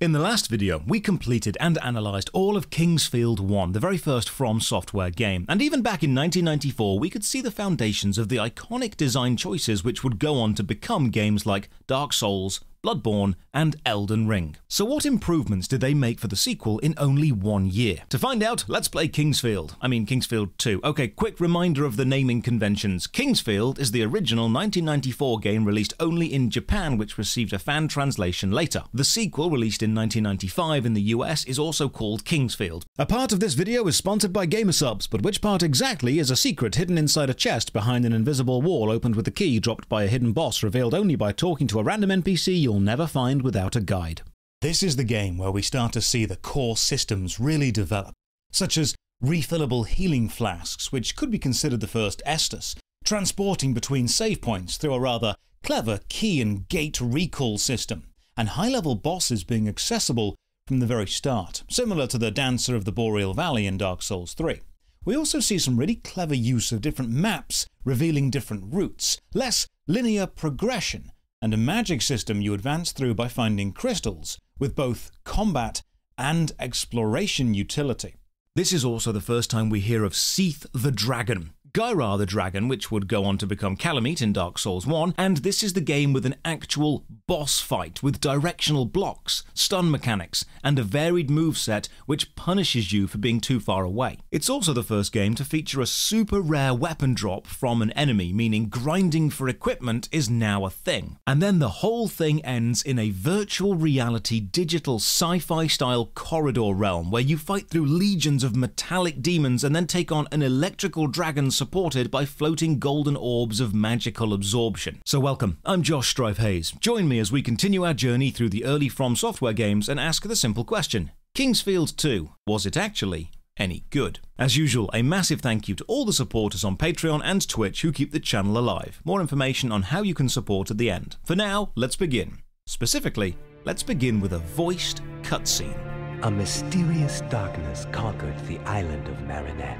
In the last video, we completed and analysed all of Kingsfield 1, the very first From Software game, and even back in 1994 we could see the foundations of the iconic design choices which would go on to become games like Dark Souls, Bloodborne, and Elden Ring. So what improvements did they make for the sequel in only 1 year? To find out, let's play Kingsfield 2. Okay, quick reminder of the naming conventions. Kingsfield is the original 1994 game released only in Japan, which received a fan translation later. The sequel, released in 1995 in the US, is also called Kingsfield. A part of this video is sponsored by Gamersubs, but which part exactly is a secret hidden inside a chest behind an invisible wall opened with a key dropped by a hidden boss revealed only by talking to a random NPC you'll never find without a guide. This is the game where we start to see the core systems really develop, such as refillable healing flasks, which could be considered the first Estus, transporting between save points through a rather clever key and gate recall system, and high-level bosses being accessible from the very start, similar to the Dancer of the Boreal Valley in Dark Souls 3. We also see some really clever use of different maps revealing different routes, less linear progression, and a magic system you advance through by finding crystals, with both combat and exploration utility. This is also the first time we hear of Seath the Dragon, Guyra the Dragon, which would go on to become Calamite in Dark Souls 1, and this is the game with an actual boss fight with directional blocks, stun mechanics, and a varied moveset which punishes you for being too far away. It's also the first game to feature a super rare weapon drop from an enemy, meaning grinding for equipment is now a thing. And then the whole thing ends in a virtual reality digital sci-fi style corridor realm where you fight through legions of metallic demons and then take on an electrical dragon supported by floating golden orbs of magical absorption. So welcome, I'm Josh Strive Hayes. Join me as we continue our journey through the early From Software games and ask the simple question: Kingsfield 2, was it actually any good? As usual, a massive thank you to all the supporters on Patreon and Twitch who keep the channel alive. More information on how you can support at the end. For now, let's begin. Specifically, let's begin with a voiced cutscene. A mysterious darkness conquered the island of Melanat.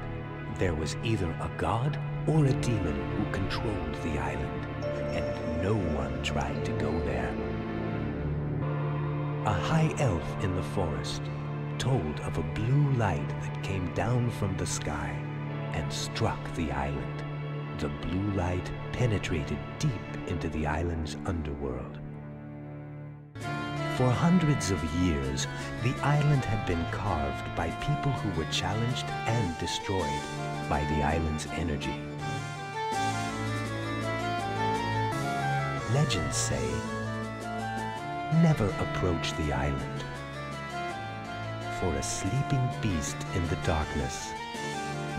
There was either a god or a demon who controlled the island, and no one tried to go there. A high elf in the forest told of a blue light that came down from the sky and struck the island. The blue light penetrated deep into the island's underworld. For hundreds of years, the island had been carved by people who were challenged and destroyed by the island's energy. Legends say, never approach the island, for a sleeping beast in the darkness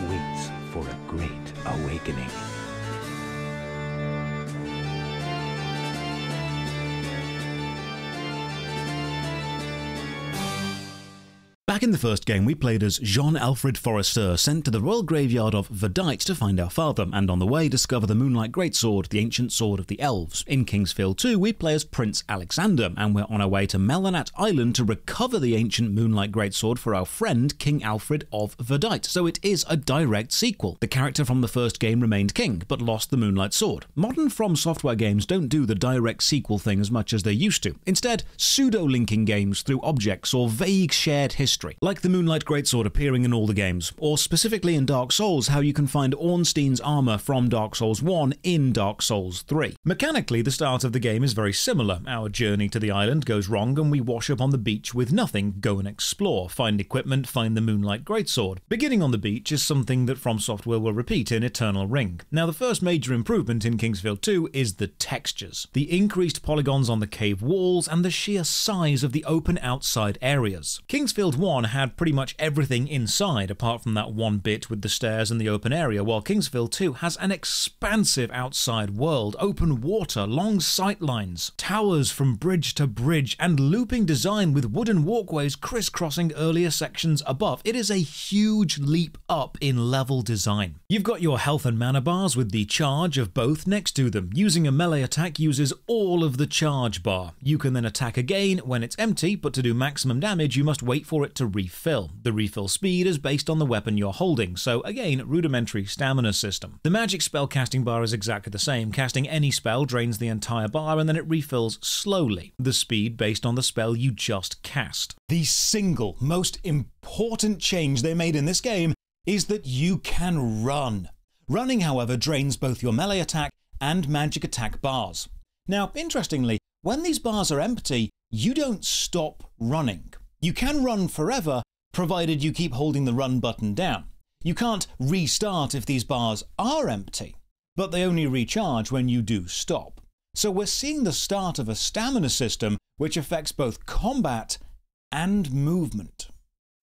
waits for a great awakening. Back in the first game, we played as Jean-Alfred Forestier, sent to the royal graveyard of Verdite to find our father, and on the way discover the Moonlight Greatsword, the ancient sword of the elves. In Kingsfield 2, we play as Prince Alexander, and we're on our way to Melanat Island to recover the ancient Moonlight Greatsword for our friend King Alfred of Verdite, so it is a direct sequel. The character from the first game remained king, but lost the Moonlight Sword. Modern From Software games don't do the direct sequel thing as much as they used to. Instead, pseudo-linking games through objects or vague shared history. Like the Moonlight Greatsword appearing in all the games, or specifically in Dark Souls, how you can find Ornstein's armor from Dark Souls 1 in Dark Souls 3. Mechanically, the start of the game is very similar. Our journey to the island goes wrong and we wash up on the beach with nothing, go and explore, find equipment, find the Moonlight Greatsword. Beginning on the beach is something that From Software will repeat in Eternal Ring. Now, the first major improvement in Kingsfield 2 is the textures. The increased polygons on the cave walls and the sheer size of the open outside areas. Kingsfield 1 had pretty much everything inside apart from that one bit with the stairs and the open area, while Kingsfield 2 has an expansive outside world, open water, long sight lines, towers from bridge to bridge, and looping design with wooden walkways crisscrossing earlier sections above. It is a huge leap up in level design. You've got your health and mana bars with the charge of both next to them. Using a melee attack uses all of the charge bar. You can then attack again when it's empty, but to do maximum damage you must wait for it to to refill. The refill speed is based on the weapon you're holding, so again, rudimentary stamina system. The magic spell casting bar is exactly the same. Casting any spell drains the entire bar and then it refills slowly. The speed based on the spell you just cast. The single most important change they made in this game is that you can run. Running, however, drains both your melee attack and magic attack bars. Now, interestingly, when these bars are empty, you don't stop running. You can run forever, provided you keep holding the run button down. You can't restart if these bars are empty, but they only recharge when you do stop. So we're seeing the start of a stamina system which affects both combat and movement.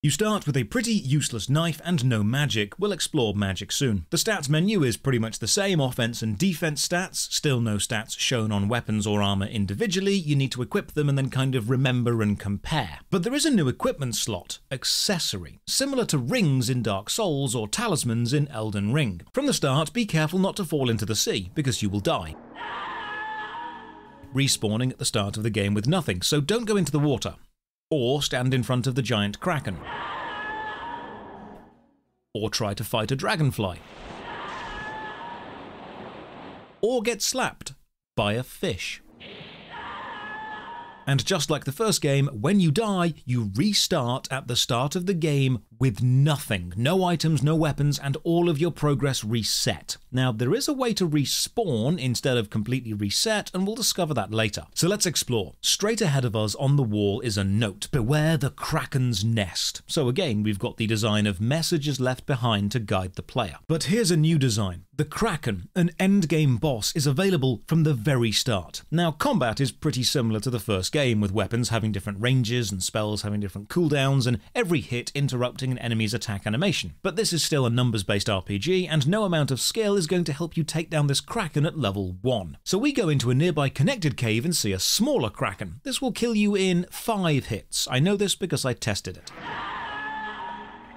You start with a pretty useless knife and no magic. We'll explore magic soon. The stats menu is pretty much the same, offense and defense stats, still no stats shown on weapons or armor individually. You need to equip them and then kind of remember and compare. But there is a new equipment slot, accessory, similar to rings in Dark Souls or talismans in Elden Ring. From the start, be careful not to fall into the sea, because you will die. Respawning at the start of the game with nothing, so don't go into the water. Or stand in front of the giant kraken. Or try to fight a dragonfly. Or get slapped by a fish. And just like the first game, when you die, you restart at the start of the game with nothing. No items, no weapons, and all of your progress reset. Now, there is a way to respawn instead of completely reset, and we'll discover that later. So let's explore. Straight ahead of us on the wall is a note. Beware the Kraken's nest. So again, we've got the design of messages left behind to guide the player. But here's a new design. The Kraken, an endgame boss, is available from the very start. Now, combat is pretty similar to the first game, with weapons having different ranges and spells having different cooldowns, and every hit interrupting an enemy's attack animation. But this is still a numbers-based RPG, and no amount of skill is going to help you take down this Kraken at level 1. So we go into a nearby connected cave and see a smaller Kraken. This will kill you in 5 hits. I know this because I tested it.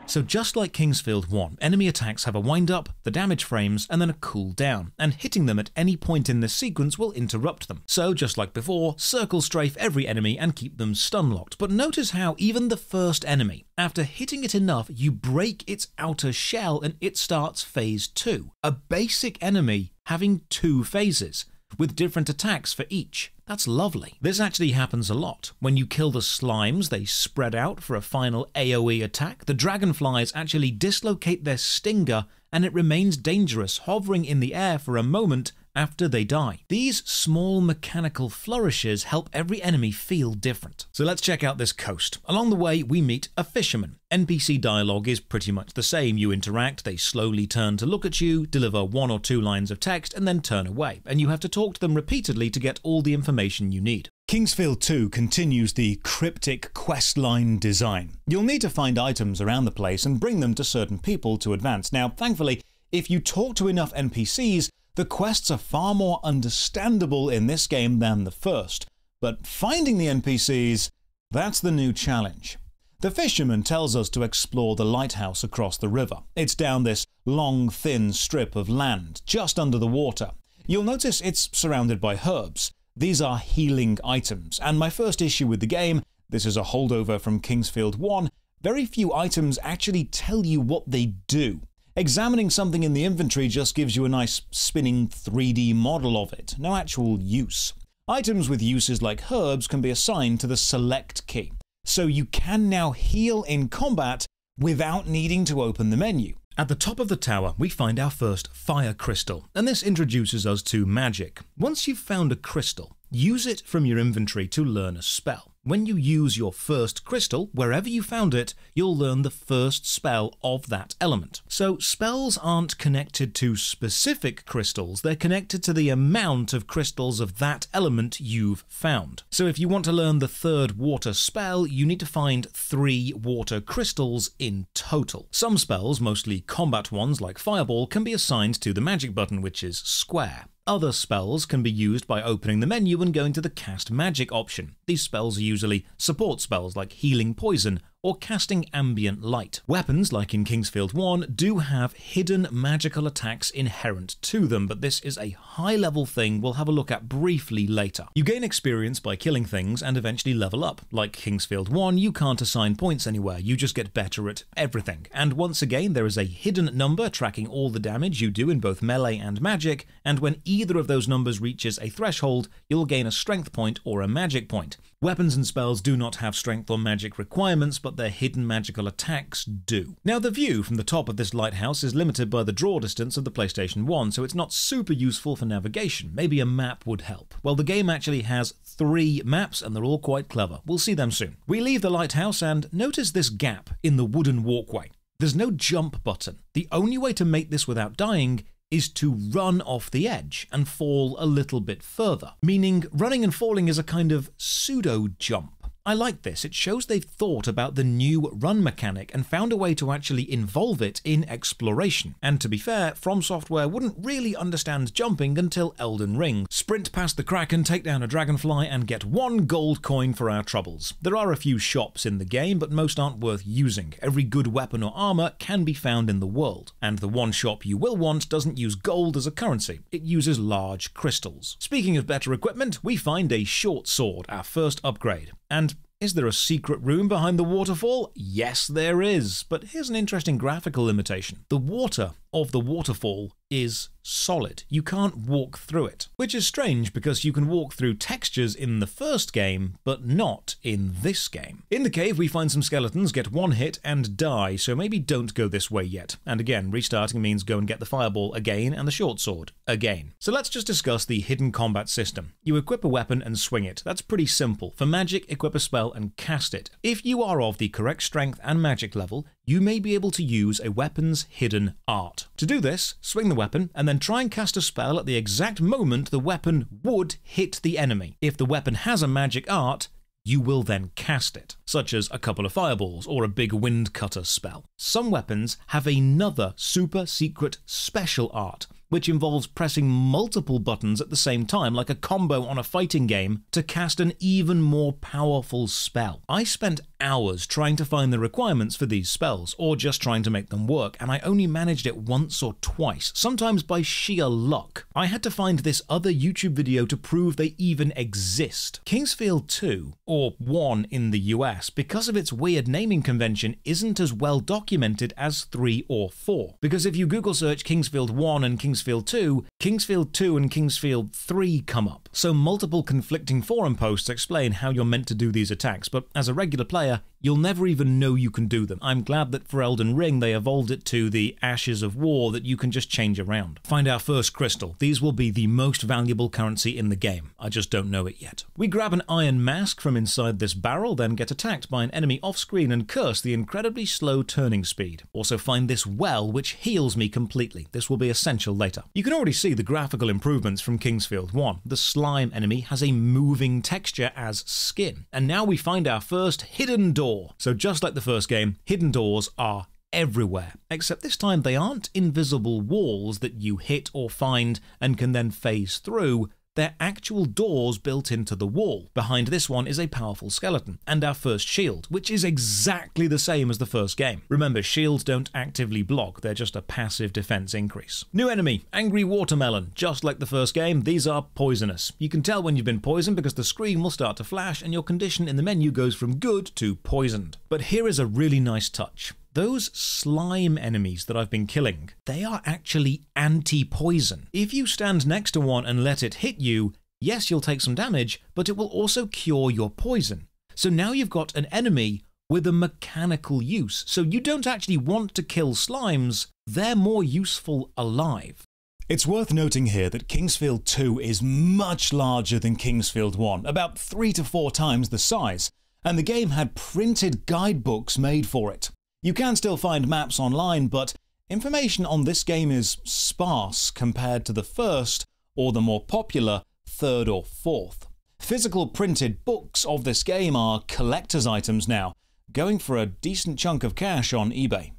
So just like Kingsfield 1, enemy attacks have a wind-up, the damage frames, and then a cooldown, and hitting them at any point in this sequence will interrupt them. So just like before, circle strafe every enemy and keep them stun-locked. But notice how even the first enemy, after hitting it enough, you break its outer shell and it starts phase 2. A basic enemy having 2 phases, with different attacks for each. That's lovely. This actually happens a lot. When you kill the slimes, they spread out for a final AoE attack. The dragonflies actually dislocate their stinger and it remains dangerous, hovering in the air for a moment after they die. These small mechanical flourishes help every enemy feel different. So let's check out this coast. Along the way, we meet a fisherman. NPC dialogue is pretty much the same. You interact, they slowly turn to look at you, deliver 1 or 2 lines of text, and then turn away. And you have to talk to them repeatedly to get all the information you need. Kingsfield 2 continues the cryptic questline design. You'll need to find items around the place and bring them to certain people to advance. Now, thankfully, if you talk to enough NPCs, the quests are far more understandable in this game than the first. But finding the NPCs, that's the new challenge. The fisherman tells us to explore the lighthouse across the river. It's down this long, thin strip of land, just under the water. You'll notice it's surrounded by herbs. These are healing items, and my first issue with the game, this is a holdover from Kingsfield 1, very few items actually tell you what they do. Examining something in the inventory just gives you a nice spinning 3D model of it, no actual use. Items with uses like herbs can be assigned to the select key, so you can now heal in combat without needing to open the menu. At the top of the tower, we find our first fire crystal, and this introduces us to magic. Once you've found a crystal, use it from your inventory to learn a spell. When you use your first crystal, wherever you found it, you'll learn the first spell of that element. So spells aren't connected to specific crystals, they're connected to the amount of crystals of that element you've found. So if you want to learn the 3rd water spell, you need to find 3 water crystals in total. Some spells, mostly combat ones like Fireball, can be assigned to the magic button, which is square. Other spells can be used by opening the menu and going to the Cast Magic option. These spells are usually support spells like Healing Poison or casting ambient light. Weapons, like in Kingsfield 1, do have hidden magical attacks inherent to them, but this is a high-level thing we'll have a look at briefly later. You gain experience by killing things and eventually level up. Like Kingsfield 1, you can't assign points anywhere, you just get better at everything. And once again, there is a hidden number tracking all the damage you do in both melee and magic, and when either of those numbers reaches a threshold, you'll gain a strength point or a magic point. Weapons and spells do not have strength or magic requirements, but their hidden magical attacks do. Now, the view from the top of this lighthouse is limited by the draw distance of the PlayStation 1, so it's not super useful for navigation. Maybe a map would help. Well, the game actually has 3 maps, and they're all quite clever. We'll see them soon. We leave the lighthouse and notice this gap in the wooden walkway. There's no jump button. The only way to make this without dying is to run off the edge and fall a little bit further, meaning running and falling is a kind of pseudo-jump. I like this. It shows they've thought about the new run mechanic and found a way to actually involve it in exploration. And to be fair, From Software wouldn't really understand jumping until Elden Ring. Sprint past the Kraken, take down a dragonfly, and get 1 gold coin for our troubles. There are a few shops in the game, but most aren't worth using. Every good weapon or armor can be found in the world. And the one shop you will want doesn't use gold as a currency. It uses large crystals. Speaking of better equipment, we find a short sword, our first upgrade. And is there a secret room behind the waterfall? Yes, there is. But here's an interesting graphical limitation. The water of the waterfall is solid. You can't walk through it, which is strange because you can walk through textures in the first game, but not in this game. In the cave, we find some skeletons, get 1 hit, and die, so maybe don't go this way yet. And again, restarting means go and get the fireball again and the short sword again. So let's just discuss the hidden combat system. You equip a weapon and swing it. That's pretty simple. For magic, equip a spell and cast it. If you are of the correct strength and magic level, you may be able to use a weapon's hidden art. To do this, swing the weapon and then try and cast a spell at the exact moment the weapon would hit the enemy. If the weapon has a magic art, you will then cast it, such as a couple of fireballs or a big wind cutter spell. Some weapons have another super secret special art, which involves pressing multiple buttons at the same time, like a combo on a fighting game, to cast an even more powerful spell. I spent hours trying to find the requirements for these spells, or just trying to make them work, and I only managed it once or twice, sometimes by sheer luck. I had to find this other YouTube video to prove they even exist. Kingsfield 2, or 1 in the US, because of its weird naming convention, isn't as well documented as 3 or 4. Because if you Google search Kingsfield 1 and Kingsfield 2 and Kingsfield 3 come up. So multiple conflicting forum posts explain how you're meant to do these attacks, but as a regular player, you'll never even know you can do them. I'm glad that for Elden Ring they evolved it to the Ashes of War that you can just change around. Find our first crystal. These will be the most valuable currency in the game. I just don't know it yet. We grab an iron mask from inside this barrel, then get attacked by an enemy off-screen and curse the incredibly slow turning speed. Also find this well, which heals me completely. This will be essential later. You can already see the graphical improvements from Kingsfield 1. The slime enemy has a moving texture as skin. And now we find our first hidden door. So just like the first game, hidden doors are everywhere, except this time they aren't invisible walls that you hit or find and can then phase through. They're actual doors built into the wall. Behind this one is a powerful skeleton, and our first shield, which is exactly the same as the first game. Remember, shields don't actively block, they're just a passive defense increase. New enemy, Angry Watermelon. Just like the first game, these are poisonous. You can tell when you've been poisoned because the screen will start to flash and your condition in the menu goes from good to poisoned. But here is a really nice touch. Those slime enemies that I've been killing, they are actually anti-poison. If you stand next to one and let it hit you, yes, you'll take some damage, but it will also cure your poison. So now you've got an enemy with a mechanical use. So you don't actually want to kill slimes, they're more useful alive. It's worth noting here that Kingsfield 2 is much larger than Kingsfield 1, about 3 to 4 times the size, and the game had printed guidebooks made for it. You can still find maps online, but information on this game is sparse compared to the first, or the more popular, third or fourth. Physical printed books of this game are collector's items now, going for a decent chunk of cash on eBay.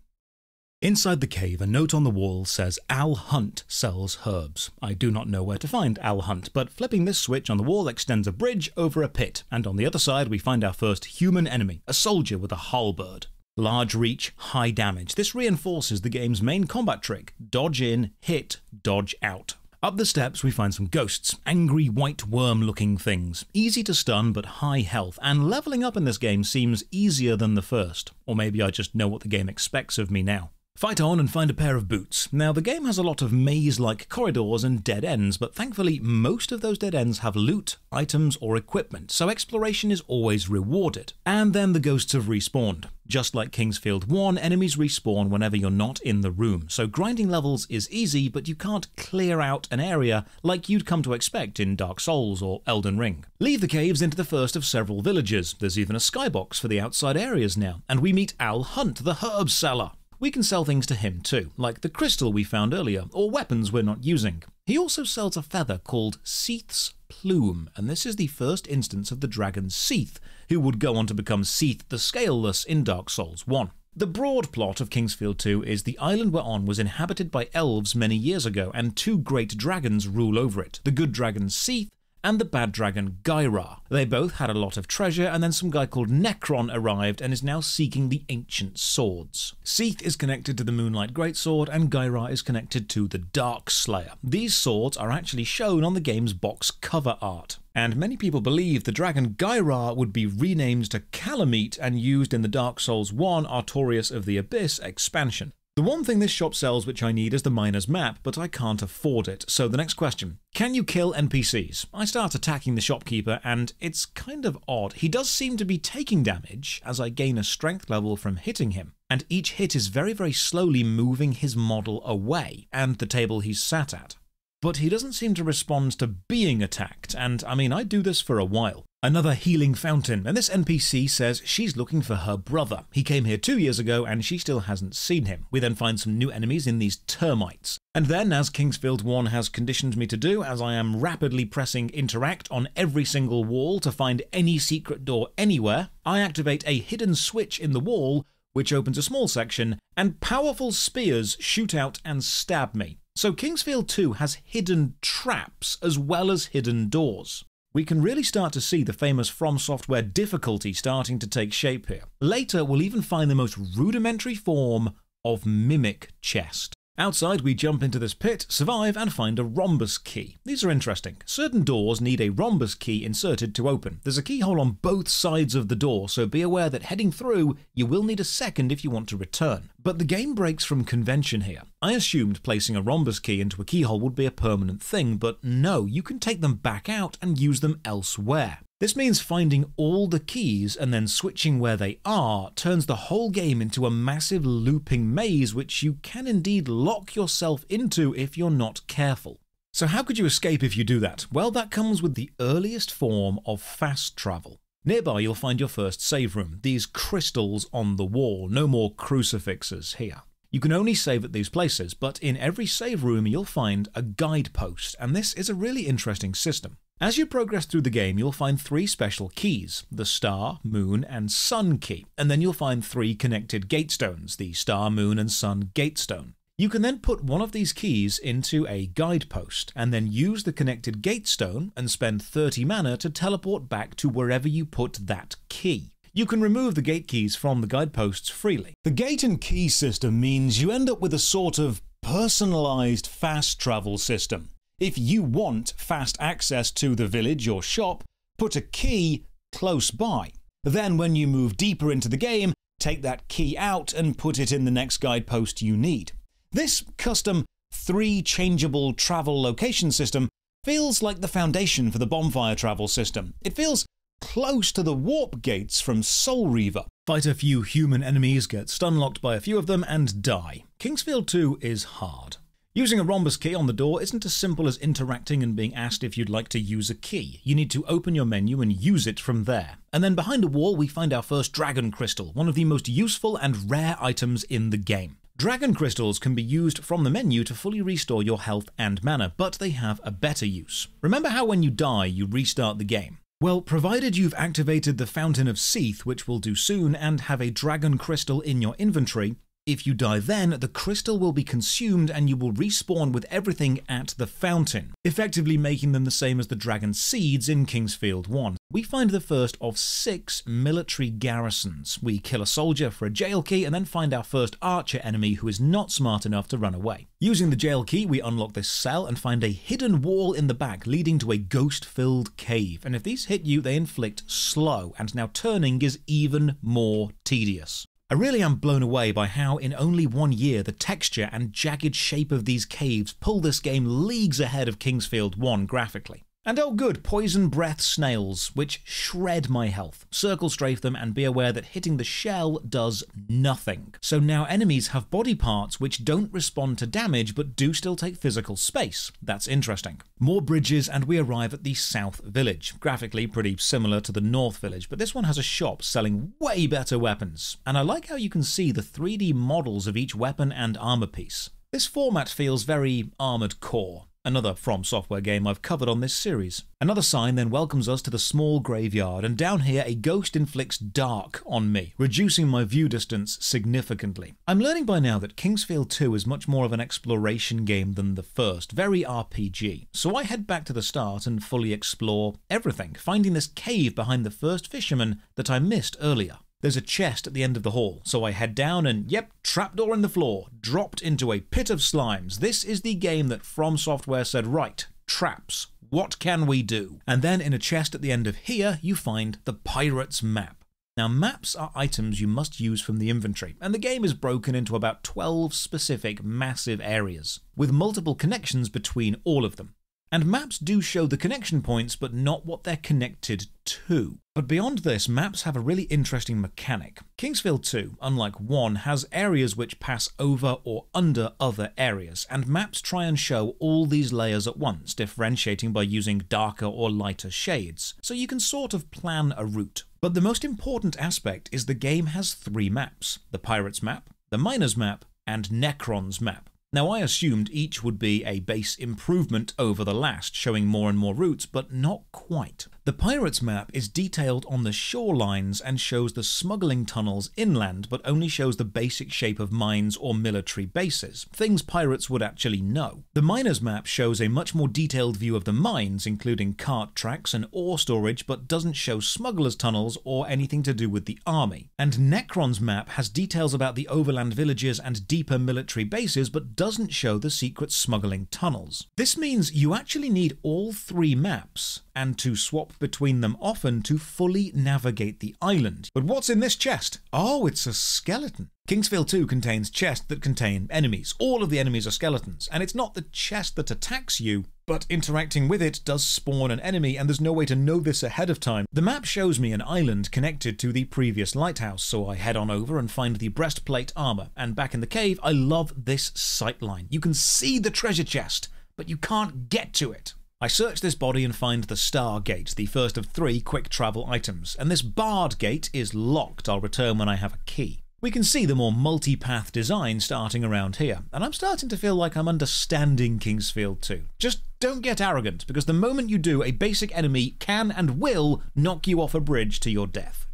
Inside the cave, a note on the wall says Al Hunt sells herbs. I do not know where to find Al Hunt, but flipping this switch on the wall extends a bridge over a pit, and on the other side we find our first human enemy, a soldier with a halberd. Large reach, high damage. This reinforces the game's main combat trick: dodge in, hit, dodge out. Up the steps we find some ghosts, angry white worm-looking things. Easy to stun but high health, and leveling up in this game seems easier than the first. Or maybe I just know what the game expects of me now. Fight on and find a pair of boots. Now, the game has a lot of maze-like corridors and dead ends, but thankfully most of those dead ends have loot, items, or equipment, so exploration is always rewarded. And then the ghosts have respawned. Just like Kingsfield 1, enemies respawn whenever you're not in the room, so grinding levels is easy, but you can't clear out an area like you'd come to expect in Dark Souls or Elden Ring. Leave the caves into the first of several villages. There's even a skybox for the outside areas now, and we meet Al Hunt, the herb seller. We can sell things to him too, like the crystal we found earlier, or weapons we're not using. He also sells a feather called Seath's Plume, and this is the first instance of the dragon Seath, who would go on to become Seath the Scaleless in Dark Souls 1. The broad plot of Kingsfield 2 is the island we're on was inhabited by elves many years ago, and two great dragons rule over it, the good dragon Seath and the bad dragon Guyra. They both had a lot of treasure, and then some guy called Necron arrived and is now seeking the ancient swords. Seath is connected to the Moonlight Greatsword, and Guyra is connected to the Dark Slayer. These swords are actually shown on the game's box cover art. And many people believe the dragon Guyra would be renamed to Calamite and used in the Dark Souls 1 Artorias of the Abyss expansion. The one thing this shop sells which I need is the miner's map, but I can't afford it. So the next question: can you kill NPCs? I start attacking the shopkeeper and it's kind of odd. He does seem to be taking damage as I gain a strength level from hitting him, and each hit is very slowly moving his model away and the table he's sat at. But he doesn't seem to respond to being attacked, and I mean, I do this for a while. Another healing fountain, and this NPC says she's looking for her brother. He came here 2 years ago and she still hasn't seen him. We then find some new enemies in these termites. And then, as Kingsfield 1 has conditioned me to do, as I am rapidly pressing interact on every single wall to find any secret door anywhere, I activate a hidden switch in the wall, which opens a small section, and powerful spears shoot out and stab me. So Kingsfield 2 has hidden traps as well as hidden doors. We can really start to see the famous From Software difficulty starting to take shape here. Later, we'll even find the most rudimentary form of mimic chest. Outside, we jump into this pit, survive, and find a rhombus key. These are interesting. Certain doors need a rhombus key inserted to open. There's a keyhole on both sides of the door, so be aware that heading through, you will need a second if you want to return. But the game breaks from convention here. I assumed placing a rhombus key into a keyhole would be a permanent thing, but no, you can take them back out and use them elsewhere. This means finding all the keys and then switching where they are turns the whole game into a massive looping maze which you can indeed lock yourself into if you're not careful. So how could you escape if you do that? Well, that comes with the earliest form of fast travel. Nearby you'll find your first save room, these crystals on the wall, no more crucifixes here. You can only save at these places, but in every save room you'll find a guidepost, and this is a really interesting system. As you progress through the game, you'll find 3 special keys, the Star, Moon, and Sun key, and then you'll find 3 connected gatestones, the Star, Moon, and Sun gatestone. You can then put one of these keys into a guidepost, and then use the connected gatestone and spend 30 mana to teleport back to wherever you put that key. You can remove the gate keys from the guideposts freely. The gate and key system means you end up with a sort of personalized fast travel system. If you want fast access to the village or shop, put a key close by. Then when you move deeper into the game, take that key out and put it in the next guidepost you need. This custom 3 changeable travel location system feels like the foundation for the bonfire travel system. It feels close to the warp gates from Soul Reaver. Fight a few human enemies, get stun-locked by a few of them, and die. Kingsfield 2 is hard. Using a rhombus key on the door isn't as simple as interacting and being asked if you'd like to use a key. You need to open your menu and use it from there. And then behind a wall we find our first dragon crystal, one of the most useful and rare items in the game. Dragon crystals can be used from the menu to fully restore your health and mana, but they have a better use. Remember how when you die you restart the game? Well, provided you've activated the Fountain of Seath, which we'll do soon, and have a dragon crystal in your inventory, If you die then, the crystal will be consumed and you will respawn with everything at the fountain, effectively making them the same as the dragon seeds in Kingsfield 1. We find the first of 6 military garrisons. We kill a soldier for a jail key and then find our first archer enemy who is not smart enough to run away. Using the jail key, we unlock this cell and find a hidden wall in the back leading to a ghost-filled cave. And if these hit you, they inflict slow, and now turning is even more tedious. I really am blown away by how in only 1 year the texture and jagged shape of these caves pull this game leagues ahead of Kingsfield 1 graphically. And oh good, poison breath snails, which shred my health. Circle strafe them and be aware that hitting the shell does nothing. So now enemies have body parts which don't respond to damage but do still take physical space. That's interesting. More bridges and we arrive at the South Village. Graphically pretty similar to the North Village, but this one has a shop selling way better weapons. And I like how you can see the 3D models of each weapon and armor piece. This format feels very Armored Core. Another From Software game I've covered on this series. Another sign then welcomes us to the small graveyard, and down here a ghost inflicts dark on me, reducing my view distance significantly. I'm learning by now that Kingsfield 2 is much more of an exploration game than the first, very RPG. So I head back to the start and fully explore everything, finding this cave behind the first fisherman that I missed earlier. There's a chest at the end of the hall, so I head down and yep, trapdoor in the floor, dropped into a pit of slimes. This is the game that From Software said, right, traps, what can we do? And then in a chest at the end of here, you find the Pirate's Map. Now maps are items you must use from the inventory, and the game is broken into about 12 specific massive areas, with multiple connections between all of them. And maps do show the connection points, but not what they're connected to. But beyond this, maps have a really interesting mechanic. Kingsfield 2, unlike 1, has areas which pass over or under other areas, and maps try and show all these layers at once, differentiating by using darker or lighter shades, so you can sort of plan a route. But the most important aspect is the game has 3 maps: the Pirate's Map, the Miner's Map, and Necron's Map. Now I assumed each would be a base improvement over the last, showing more and more routes, but not quite. The Pirate's Map is detailed on the shorelines and shows the smuggling tunnels inland, but only shows the basic shape of mines or military bases, things pirates would actually know. The Miner's Map shows a much more detailed view of the mines, including cart tracks and ore storage, but doesn't show smugglers' tunnels or anything to do with the army. And Necron's Map has details about the overland villages and deeper military bases, but doesn't show the secret smuggling tunnels. This means you actually need all 3 maps, and to swap between them often to fully navigate the island. But what's in this chest? Oh, it's a skeleton. Kingsfield 2 contains chests that contain enemies. All of the enemies are skeletons, and it's not the chest that attacks you, but interacting with it does spawn an enemy, and there's no way to know this ahead of time. The map shows me an island connected to the previous lighthouse, so I head on over and find the breastplate armor. And back in the cave, I love this sightline. You can see the treasure chest, but you can't get to it. I search this body and find the Star Gate, the first of 3 quick travel items, and this barred gate is locked. I'll return when I have a key. We can see the more multi-path design starting around here, and I'm starting to feel like I'm understanding Kingsfield 2. Just don't get arrogant, because the moment you do, a basic enemy can and will knock you off a bridge to your death.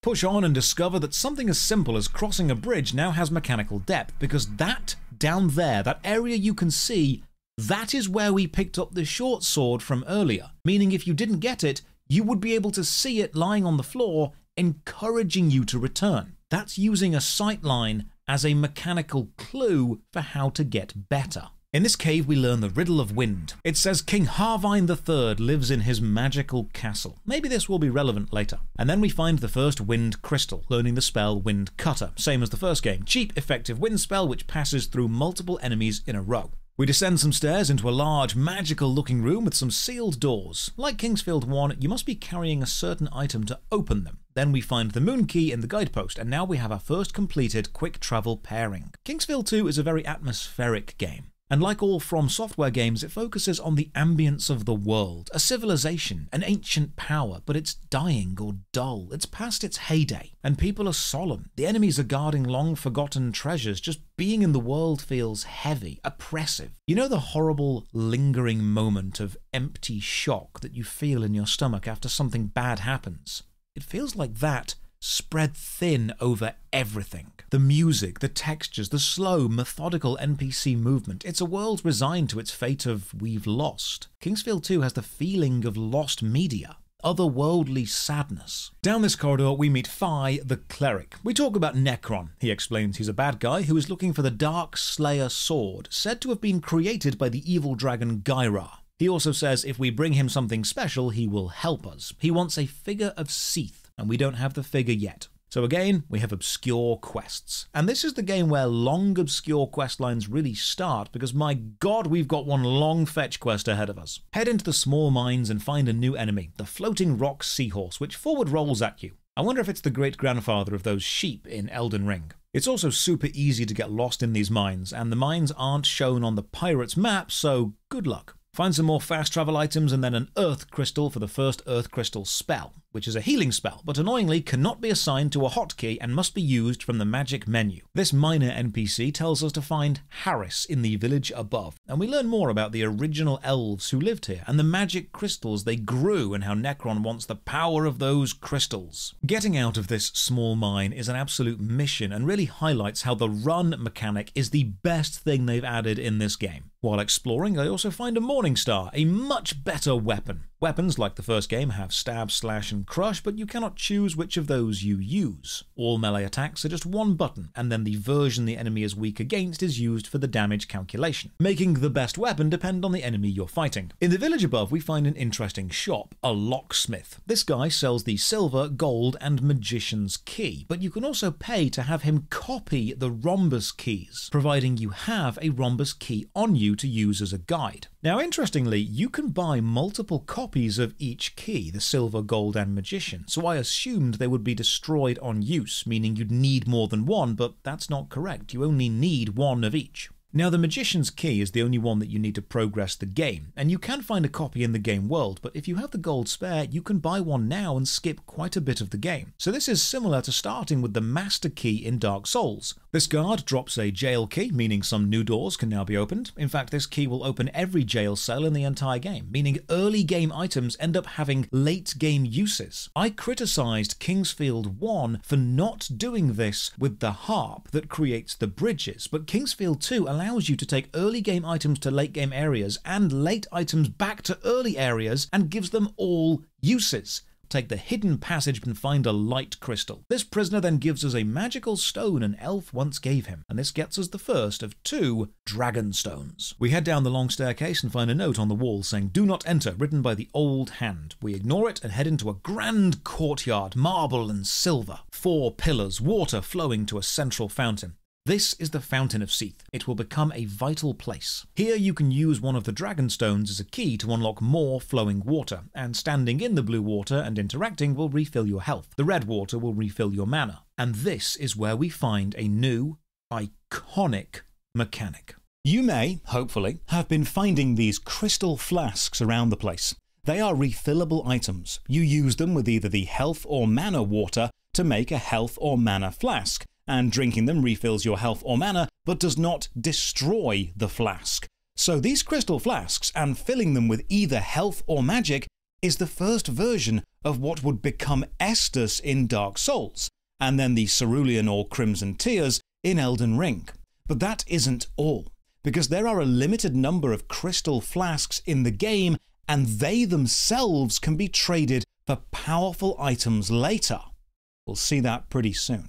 Push on and discover that something as simple as crossing a bridge now has mechanical depth, because that down there, that area you can see, that is where we picked up the short sword from earlier, meaning if you didn't get it, you would be able to see it lying on the floor, encouraging you to return. That's using a sightline as a mechanical clue for how to get better. In this cave we learn the riddle of wind. It says King Harvine III lives in his magical castle. Maybe this will be relevant later. And then we find the first wind crystal, learning the spell Wind Cutter, same as the first game. Cheap, effective wind spell which passes through multiple enemies in a row. We descend some stairs into a large, magical-looking room with some sealed doors. Like Kingsfield 1, you must be carrying a certain item to open them. Then we find the moon key in the guidepost, and now we have our first completed quick travel pairing. Kingsfield 2 is a very atmospheric game. And like all From Software games, it focuses on the ambience of the world, a civilization, an ancient power, but it's dying or dull. It's past its heyday, and people are solemn. The enemies are guarding long-forgotten treasures. Just being in the world feels heavy, oppressive. You know the horrible, lingering moment of empty shock that you feel in your stomach after something bad happens? It feels like that, spread thin over everything. The music, the textures, the slow, methodical NPC movement. It's a world resigned to its fate of we've lost. Kingsfield 2 has the feeling of lost media. Otherworldly sadness. Down this corridor we meet Phi, the cleric. We talk about Necron. He explains he's a bad guy who is looking for the Dark Slayer sword, said to have been created by the evil dragon Guyra. He also says if we bring him something special, he will help us. He wants a figure of Seath, and we don't have the figure yet. So again, we have obscure quests. And this is the game where long obscure quest lines really start, because my god, we've got one long fetch quest ahead of us. Head into the small mines and find a new enemy, the floating rock seahorse, which forward rolls at you. I wonder if it's the great-grandfather of those sheep in Elden Ring. It's also super easy to get lost in these mines, and the mines aren't shown on the pirate's map, so good luck. Find some more fast travel items and then an Earth Crystal for the first Earth Crystal spell, which is a healing spell, but annoyingly cannot be assigned to a hotkey and must be used from the magic menu. This minor NPC tells us to find Harris in the village above, and we learn more about the original elves who lived here and the magic crystals they grew and how Necron wants the power of those crystals. Getting out of this small mine is an absolute mission and really highlights how the run mechanic is the best thing they've added in this game. While exploring, I also find a Morningstar, a much better weapon. Weapons, like the first game, have stab, slash, and crush, but you cannot choose which of those you use. All melee attacks are just one button, and then the version the enemy is weak against is used for the damage calculation, making the best weapon depend on the enemy you're fighting. In the village above, we find an interesting shop, a locksmith. This guy sells the silver, gold, and magician's key, but you can also pay to have him copy the rhombus keys, providing you have a rhombus key on you to use as a guide. Now, interestingly, you can buy multiple copies of each key, the silver, gold, and magician, so I assumed they would be destroyed on use, meaning you'd need more than one, but that's not correct. You only need one of each. Now, the Magician's Key is the only one that you need to progress the game, and you can find a copy in the game world, but if you have the gold spare, you can buy one now and skip quite a bit of the game. So this is similar to starting with the Master Key in Dark Souls. This guard drops a jail key, meaning some new doors can now be opened. In fact, this key will open every jail cell in the entire game, meaning early game items end up having late game uses. I criticized Kingsfield 1 for not doing this with the harp that creates the bridges, but Kingsfield 2 allows you to take early game items to late game areas and late items back to early areas and gives them all uses. Take the hidden passage and find a light crystal. This prisoner then gives us a magical stone an elf once gave him, and this gets us the first of 2 dragon stones. We head down the long staircase and find a note on the wall saying "Do not enter," written by the old hand. We ignore it and head into a grand courtyard, marble and silver. 4 pillars, water flowing to a central fountain. This is the Fountain of Seath. It will become a vital place. Here you can use one of the dragon stones as a key to unlock more flowing water, and standing in the blue water and interacting will refill your health. The red water will refill your mana. And this is where we find a new, iconic mechanic. You may, hopefully, have been finding these crystal flasks around the place. They are refillable items. You use them with either the health or mana water to make a health or mana flask, and drinking them refills your health or mana, but does not destroy the flask. So these crystal flasks, and filling them with either health or magic, is the first version of what would become Estus in Dark Souls, and then the Cerulean or Crimson Tears in Elden Ring. But that isn't all, because there are a limited number of crystal flasks in the game, and they themselves can be traded for powerful items later. We'll see that pretty soon.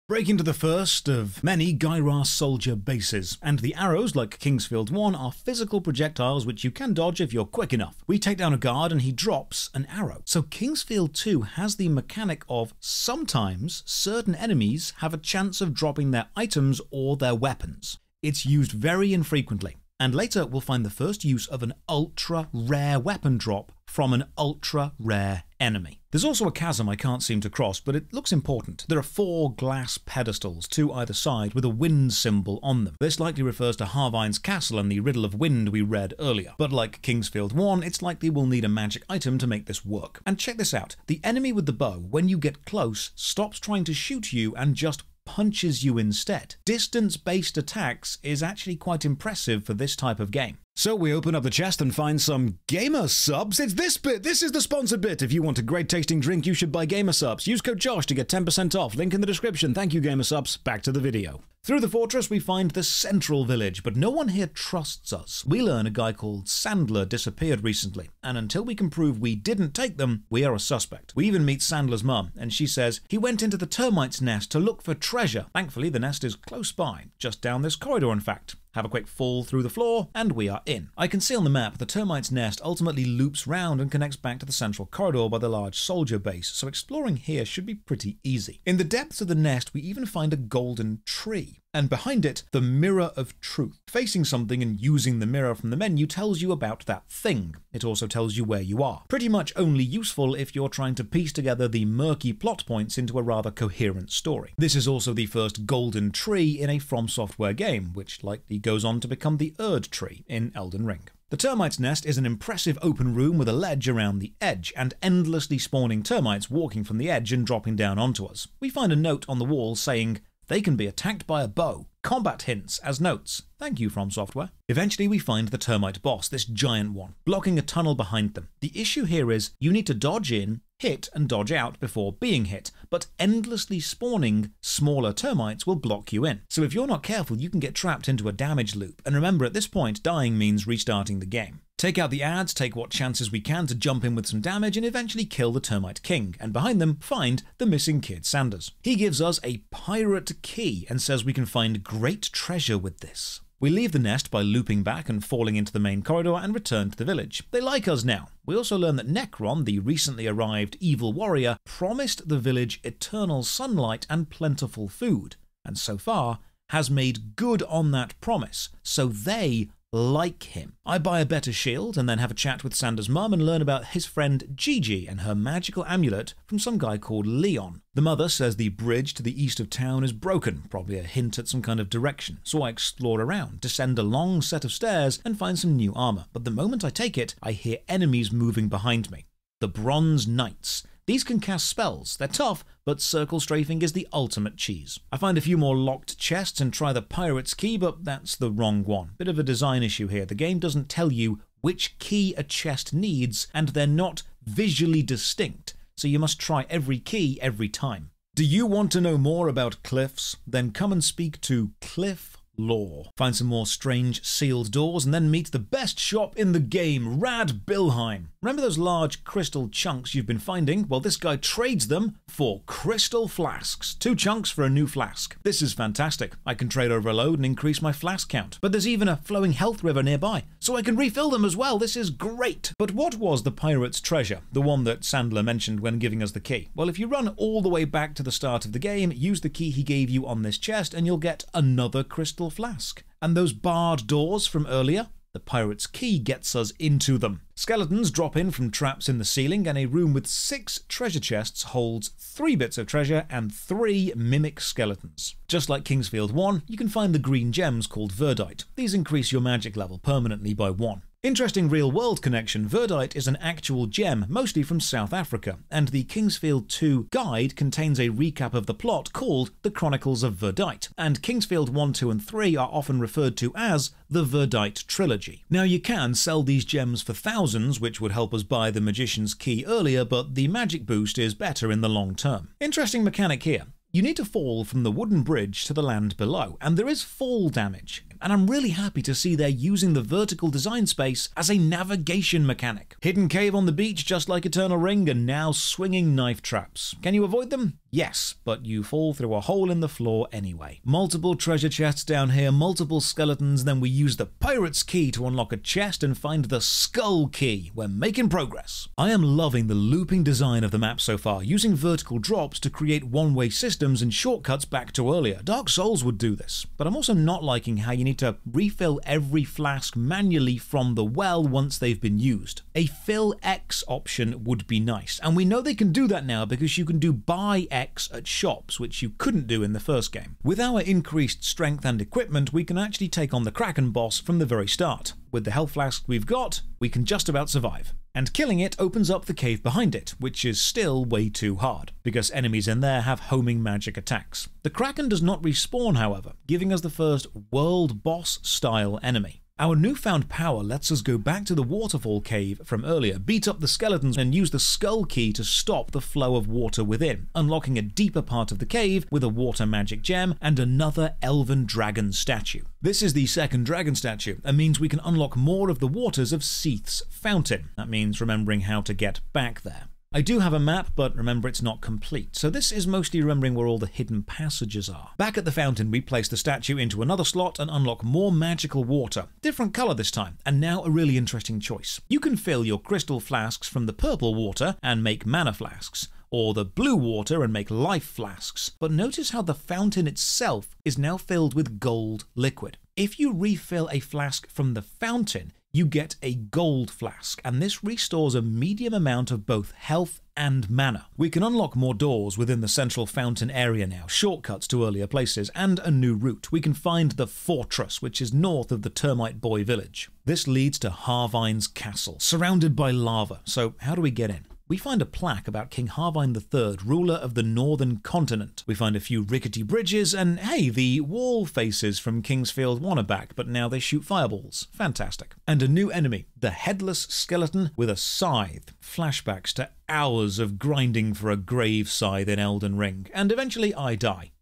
Break into the first of many Guyra soldier bases, and the arrows, like Kingsfield 1, are physical projectiles which you can dodge if you're quick enough. We take down a guard and he drops an arrow. So Kingsfield 2 has the mechanic of sometimes certain enemies have a chance of dropping their items or their weapons. It's used very infrequently, and later we'll find the first use of an ultra rare weapon drop from an ultra rare enemy. There's also a chasm I can't seem to cross, but it looks important. There are 4 glass pedestals, 2 either side, with a wind symbol on them. This likely refers to Harvine's castle and the riddle of wind we read earlier. But like Kingsfield 1, it's likely we'll need a magic item to make this work. And check this out. The enemy with the bow, when you get close, stops trying to shoot you and just punches you instead. Distance-based attacks is actually quite impressive for this type of game. So we open up the chest and find some Gamer Subs. It's this bit. This is the sponsored bit. If you want a great tasting drink, you should buy Gamer Subs. Use code Josh to get 10% off. Link in the description. Thank you, Gamer Subs. Back to the video. Through the fortress, we find the central village, but no one here trusts us. We learn a guy called Sandler disappeared recently, and until we can prove we didn't take them, we are a suspect. We even meet Sandler's mum, and she says he went into the termite's nest to look for treasure. Thankfully, the nest is close by, just down this corridor, in fact. Have a quick fall through the floor, and we are in. I can see on the map the termite's nest ultimately loops round and connects back to the central corridor by the large soldier base, so exploring here should be pretty easy. In the depths of the nest, we even find a golden tree, and behind it, the Mirror of Truth. Facing something and using the mirror from the menu tells you about that thing. It also tells you where you are. Pretty much only useful if you're trying to piece together the murky plot points into a rather coherent story. This is also the first golden tree in a From Software game, which likely goes on to become the Erd tree in Elden Ring. The termite's nest is an impressive open room with a ledge around the edge, and endlessly spawning termites walking from the edge and dropping down onto us. We find a note on the wall saying, "They can be attacked by a bow. Combat hints as notes. Thank you, From Software." Eventually we find the termite boss, this giant one, blocking a tunnel behind them. The issue here is you need to dodge in, hit, and dodge out before being hit, but endlessly spawning smaller termites will block you in. So if you're not careful, you can get trapped into a damage loop, and remember at this point, dying means restarting the game. Take out the ads, take what chances we can to jump in with some damage, and eventually kill the Termite King, and behind them, find the missing kid Sanders. He gives us a pirate key and says we can find great treasure with this. We leave the nest by looping back and falling into the main corridor and return to the village. They like us now. We also learn that Necron, the recently arrived evil warrior, promised the village eternal sunlight and plentiful food, and so far has made good on that promise, so they like him. I buy a better shield and then have a chat with Sanders' mum and learn about his friend Gigi and her magical amulet from some guy called Leon. The mother says the bridge to the east of town is broken, probably a hint at some kind of direction, so I explore around, descend a long set of stairs and find some new armor, but the moment I take it, I hear enemies moving behind me. The Bronze Knights. These can cast spells. They're tough, but circle strafing is the ultimate cheese. I find a few more locked chests and try the pirate's key, but that's the wrong one. Bit of a design issue here. The game doesn't tell you which key a chest needs, and they're not visually distinct, so you must try every key every time. Do you want to know more about cliffs? Then come and speak to Cliff Lore. Find some more strange sealed doors and then meet the best shop in the game, Rad Bilheim. Remember those large crystal chunks you've been finding? Well, this guy trades them for crystal flasks. 2 chunks for a new flask. This is fantastic. I can trade over a load and increase my flask count. But there's even a flowing health river nearby, so I can refill them as well. This is great. But what was the pirate's treasure? The one that Sandler mentioned when giving us the key. Well, if you run all the way back to the start of the game, use the key he gave you on this chest and you'll get another crystal flask. And those barred doors from earlier? The pirate's key gets us into them. Skeletons drop in from traps in the ceiling, and a room with 6 treasure chests holds 3 bits of treasure and 3 mimic skeletons. Just like Kingsfield 1, you can find the green gems called Verdite. These increase your magic level permanently by 1. Interesting real-world connection, Verdite is an actual gem, mostly from South Africa, and the Kingsfield 2 guide contains a recap of the plot called The Chronicles of Verdite, and Kingsfield 1, 2 and 3 are often referred to as the Verdite Trilogy. Now you can sell these gems for thousands, which would help us buy the Magician's Key earlier, but the magic boost is better in the long term. Interesting mechanic here. You need to fall from the wooden bridge to the land below, and there is fall damage. And I'm really happy to see they're using the vertical design space as a navigation mechanic. Hidden cave on the beach just like Eternal Ring, and now swinging knife traps. Can you avoid them? Yes, but you fall through a hole in the floor anyway. Multiple treasure chests down here, multiple skeletons, then we use the pirate's key to unlock a chest and find the skull key. We're making progress. I am loving the looping design of the map so far, using vertical drops to create one-way systems and shortcuts back to earlier. Dark Souls would do this, but I'm also not liking how you need to refill every flask manually from the well once they've been used. A fill X option would be nice, and we know they can do that now because you can do buy X at shops, which you couldn't do in the first game. With our increased strength and equipment, we can actually take on the Kraken boss from the very start. With the health flask we've got, we can just about survive. And killing it opens up the cave behind it, which is still way too hard, because enemies in there have homing magic attacks. The Kraken does not respawn, however, giving us the first world boss style enemy. Our newfound power lets us go back to the waterfall cave from earlier, beat up the skeletons and use the skull key to stop the flow of water within, unlocking a deeper part of the cave with a water magic gem and another elven dragon statue. This is the second dragon statue and means we can unlock more of the waters of Seath's fountain. That means remembering how to get back there. I do have a map, but remember it's not complete, so this is mostly remembering where all the hidden passages are. Back at the fountain, we place the statue into another slot and unlock more magical water, different colour this time, and now a really interesting choice. You can fill your crystal flasks from the purple water and make mana flasks, or the blue water and make life flasks, but notice how the fountain itself is now filled with gold liquid. If you refill a flask from the fountain, you get a gold flask, and this restores a medium amount of both health and mana. We can unlock more doors within the central fountain area now, shortcuts to earlier places, and a new route. We can find the fortress, which is north of the Termite Boy village. This leads to Harvine's castle, surrounded by lava, so how do we get in? We find a plaque about King Harvine III, ruler of the northern continent. We find a few rickety bridges, and hey, the wall faces from Kingsfield 1 are back, but now they shoot fireballs. Fantastic. And a new enemy, the headless skeleton with a scythe. Flashbacks to hours of grinding for a grave scythe in Elden Ring, and eventually I die.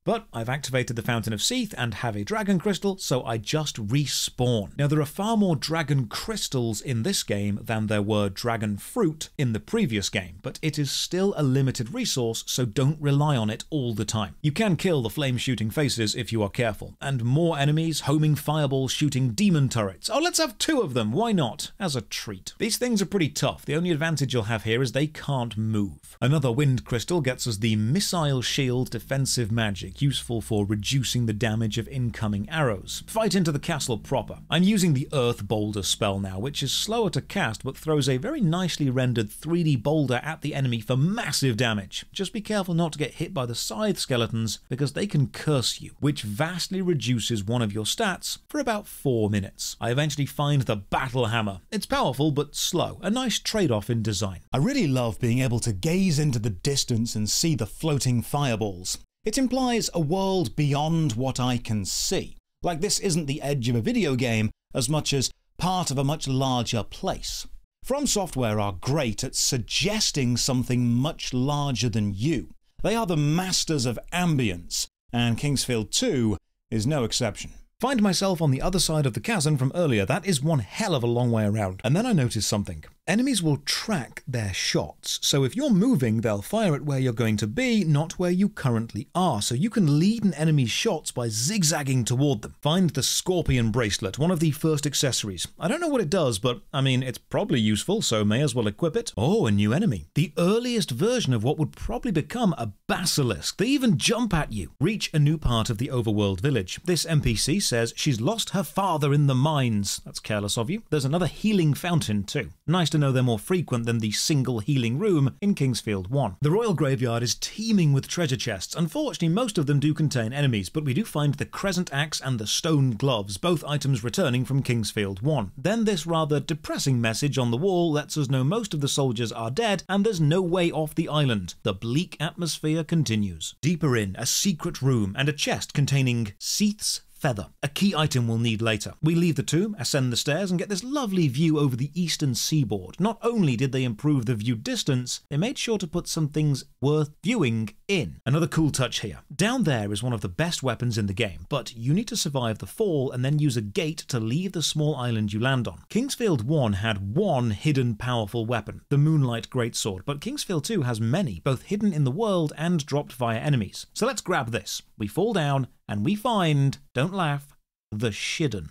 But I've activated the Fountain of Seath and have a dragon crystal, so I just respawn. Now there are far more dragon crystals in this game than there were dragon fruit in the previous game, but it is still a limited resource, so don't rely on it all the time. You can kill the flame-shooting faces if you are careful, and more enemies, homing fireballs, shooting demon turrets. Oh, let's have 2 of them, why not? As a treat. These things are pretty tough. The only advantage you'll have here is they can't move. Another wind crystal gets us the missile shield defensive magic, useful for reducing the damage of incoming arrows. Fight into the castle proper. I'm using the Earth Boulder spell now, which is slower to cast but throws a very nicely rendered 3D boulder at the enemy for massive damage. Just be careful not to get hit by the scythe skeletons because they can curse you, which vastly reduces one of your stats for about 4 minutes. I eventually find the battle hammer. It's powerful but slow, a nice trade-off in design. I really love being able to gaze into the distance and see the floating fireballs. It implies a world beyond what I can see. Like this isn't the edge of a video game as much as part of a much larger place. From Software are great at suggesting something much larger than you. They are the masters of ambience, and Kingsfield 2 is no exception. Find myself on the other side of the chasm from earlier. That is one hell of a long way around. And then I noticed something. Enemies will track their shots, so if you're moving, they'll fire at where you're going to be, not where you currently are, so you can lead an enemy's shots by zigzagging toward them. Find the Scorpion Bracelet, one of the first accessories. I don't know what it does, but I mean, it's probably useful, so may as well equip it. Oh, a new enemy. The earliest version of what would probably become a basilisk. They even jump at you. Reach a new part of the overworld village. This NPC says she's lost her father in the mines. That's careless of you. There's another healing fountain too. Nice to know they're more frequent than the single healing room in Kingsfield 1. The Royal Graveyard is teeming with treasure chests. Unfortunately, most of them do contain enemies, but we do find the Crescent Axe and the Stone Gloves, both items returning from Kingsfield 1. Then this rather depressing message on the wall lets us know most of the soldiers are dead and there's no way off the island. The bleak atmosphere continues. Deeper in, a secret room and a chest containing Seath's feather, a key item we'll need later. We leave the tomb, ascend the stairs, and get this lovely view over the eastern seaboard. Not only did they improve the view distance, they made sure to put some things worth viewing in. Another cool touch here. Down there is one of the best weapons in the game, but you need to survive the fall and then use a gate to leave the small island you land on. Kingsfield 1 had one hidden powerful weapon, the Moonlight Greatsword, but Kingsfield 2 has many, both hidden in the world and dropped via enemies. So let's grab this. We fall down, and we find, don't laugh, the Shidden.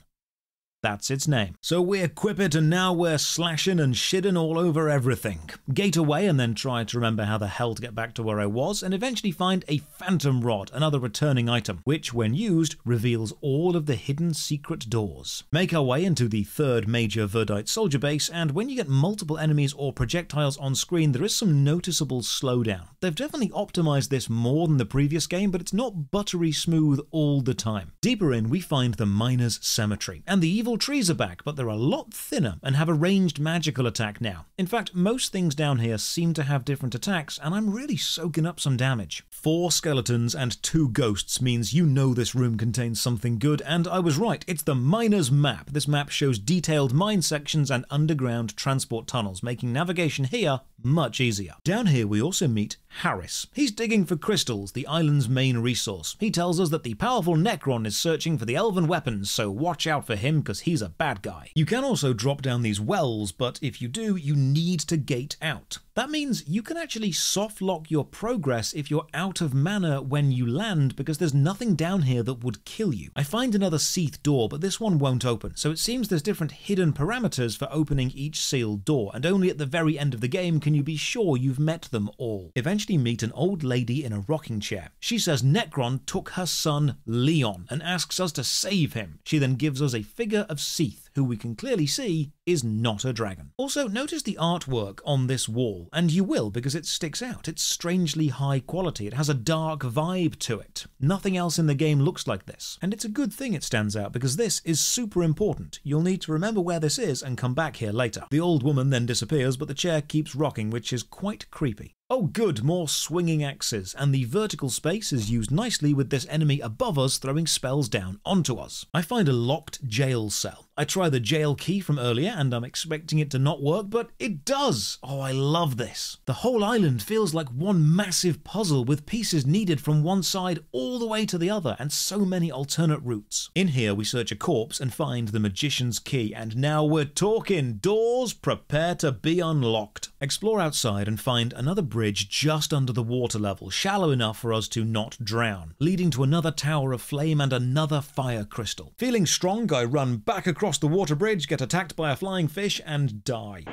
That's its name. So we equip it and now we're slashing and shitting all over everything. Gate away and then try to remember how the hell to get back to where I was and eventually find a Phantom Rod, another returning item, which when used reveals all of the hidden secret doors. Make our way into the third major Verdite soldier base, and when you get multiple enemies or projectiles on screen there is some noticeable slowdown. They've definitely optimized this more than the previous game, but it's not buttery smooth all the time. Deeper in we find the Miner's Cemetery, and the evil evil trees are back, but they're a lot thinner and have a ranged magical attack now. In fact, most things down here seem to have different attacks, and I'm really soaking up some damage. 4 skeletons and 2 ghosts means you know this room contains something good, and I was right, it's the Miner's Map. This map shows detailed mine sections and underground transport tunnels, making navigation here much easier. Down here we also meet Harris. He's digging for crystals, the island's main resource. He tells us that the powerful Necron is searching for the elven weapons, so watch out for him because he's a bad guy. You can also drop down these wells, but if you do, you need to gate out. That means you can actually soft lock your progress if you're out of mana when you land, because there's nothing down here that would kill you. I find another Seath door, but this one won't open, so it seems there's different hidden parameters for opening each sealed door, and only at the very end of the game can you be sure you've met them all. Eventually meet an old lady in a rocking chair. She says Necron took her son Leon and asks us to save him. She then gives us a figure of Seath, who we can clearly see is not a dragon. Also, notice the artwork on this wall, and you will because it sticks out. It's strangely high quality. It has a dark vibe to it. Nothing else in the game looks like this, and it's a good thing it stands out because this is super important. You'll need to remember where this is and come back here later. The old woman then disappears, but the chair keeps rocking, which is quite creepy. Oh good, more swinging axes, and the vertical space is used nicely with this enemy above us throwing spells down onto us. I find a locked jail cell. I try the jail key from earlier and I'm expecting it to not work, but it does! Oh, I love this. The whole island feels like one massive puzzle with pieces needed from one side all the way to the other and so many alternate routes. In here we search a corpse and find the magician's key, and now we're talking! Doors prepare to be unlocked. Explore outside and find another bridge just under the water level, shallow enough for us to not drown, leading to another tower of flame and another fire crystal. Feeling strong, I run back across the water bridge, get attacked by a flying fish, and die.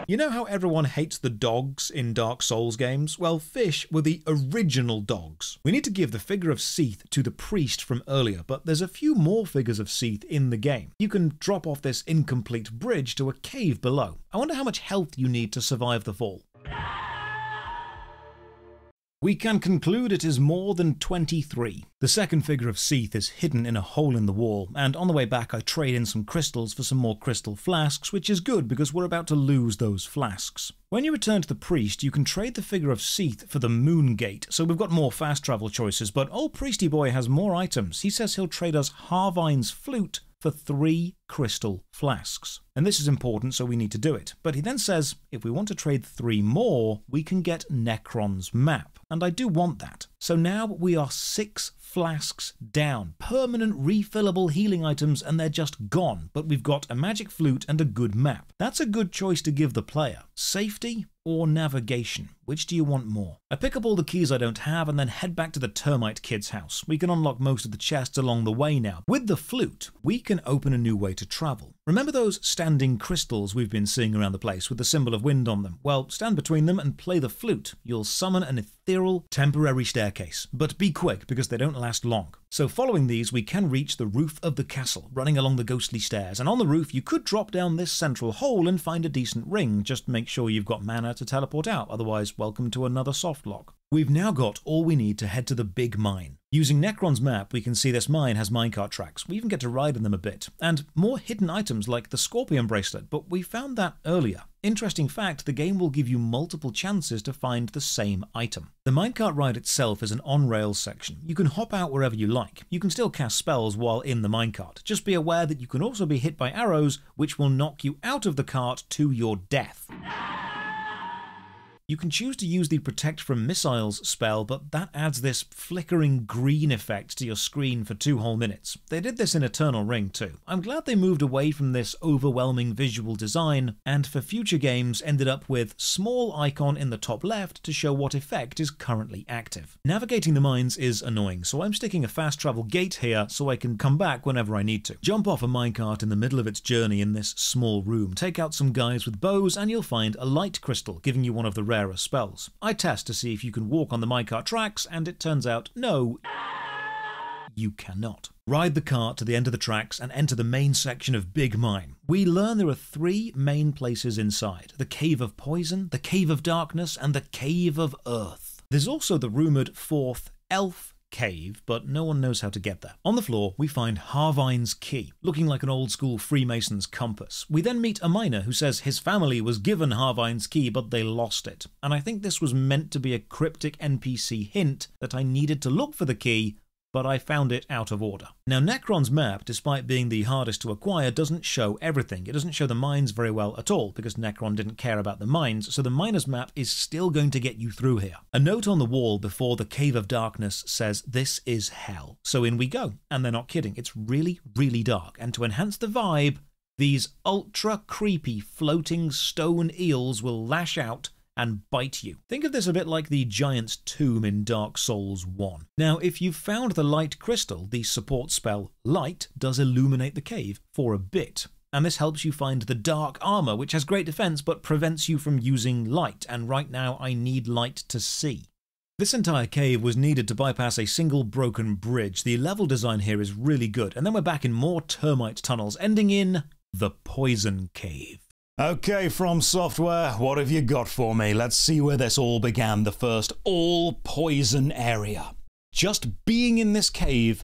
You know how everyone hates the dogs in Dark Souls games? Well, fish were the original dogs. We need to give the figure of Seath to the priest from earlier, but there's a few more figures of Seath in the game. You can drop off this incomplete bridge to a cave below. I wonder how much health you need to survive the fall. We can conclude it is more than 23. The second figure of Seath is hidden in a hole in the wall, and on the way back I trade in some crystals for some more crystal flasks, which is good because we're about to lose those flasks. When you return to the priest, you can trade the figure of Seath for the moon gate, so we've got more fast travel choices, but old priesty boy has more items. He says he'll trade us Harvine's flute for 3 crystal flasks. And this is important, so we need to do it. But he then says, if we want to trade 3 more, we can get Necron's map. And I do want that. So now we are 6 flasks down. Permanent refillable healing items, and they're just gone. But we've got a magic flute and a good map. That's a good choice to give the player. Safety or navigation? Which do you want more? I pick up all the keys I don't have and then head back to the termite kid's house. We can unlock most of the chests along the way now. With the flute, we can open a new way to travel. Remember those standing crystals we've been seeing around the place with the symbol of wind on them? Well, stand between them and play the flute. You'll summon an ethereal temporary staircase. But be quick because they don't last long. So following these, we can reach the roof of the castle, running along the ghostly stairs. And on the roof, you could drop down this central hole and find a decent ring. Just make sure you've got mana to teleport out. Otherwise, welcome to another soft lock. We've now got all we need to head to the big mine. Using Necron's map, we can see this mine has minecart tracks. We even get to ride in them a bit. And more hidden items like the scorpion bracelet, but we found that earlier. Interesting fact, the game will give you multiple chances to find the same item. The minecart ride itself is an on-rails section. You can hop out wherever you like. You can still cast spells while in the minecart. Just be aware that you can also be hit by arrows, which will knock you out of the cart to your death. You can choose to use the Protect from Missiles spell, but that adds this flickering green effect to your screen for 2 whole minutes. They did this in Eternal Ring too. I'm glad they moved away from this overwhelming visual design, and for future games ended up with small icon in the top left to show what effect is currently active. Navigating the mines is annoying, so I'm sticking a fast travel gate here so I can come back whenever I need to. Jump off a minecart in the middle of its journey in this small room, take out some guys with bows, and you'll find a light crystal, giving you one of the rarer spells. I test to see if you can walk on the minecart tracks, and it turns out, no, you cannot. Ride the cart to the end of the tracks and enter the main section of Big Mine. We learn there are 3 main places inside: the Cave of Poison, the Cave of Darkness, and the Cave of Earth. There's also the rumoured 4th Elf cave, but no one knows how to get there. On the floor, we find Harvine's key, looking like an old-school Freemason's compass. We then meet a miner who says his family was given Harvine's key, but they lost it. And I think this was meant to be a cryptic NPC hint that I needed to look for the key, but I found it out of order. Now, Necron's map, despite being the hardest to acquire, doesn't show everything. It doesn't show the mines very well at all, because Necron didn't care about the mines, so the miner's map is still going to get you through here. A note on the wall before the Cave of Darkness says, "This is hell." So in we go. And they're not kidding. It's really, really dark. And to enhance the vibe, these ultra creepy floating stone eels will lash out and bite you. Think of this a bit like the Giant's Tomb in Dark Souls 1. Now, if you've found the light crystal, the support spell Light does illuminate the cave for a bit. And this helps you find the dark armor, which has great defense but prevents you from using light, and right now I need light to see. This entire cave was needed to bypass a single broken bridge. The level design here is really good, and then we're back in more termite tunnels, ending in the Poison Cave. Okay, From Software, what have you got for me? Let's see where this all began, the first all-poison area. Just being in this cave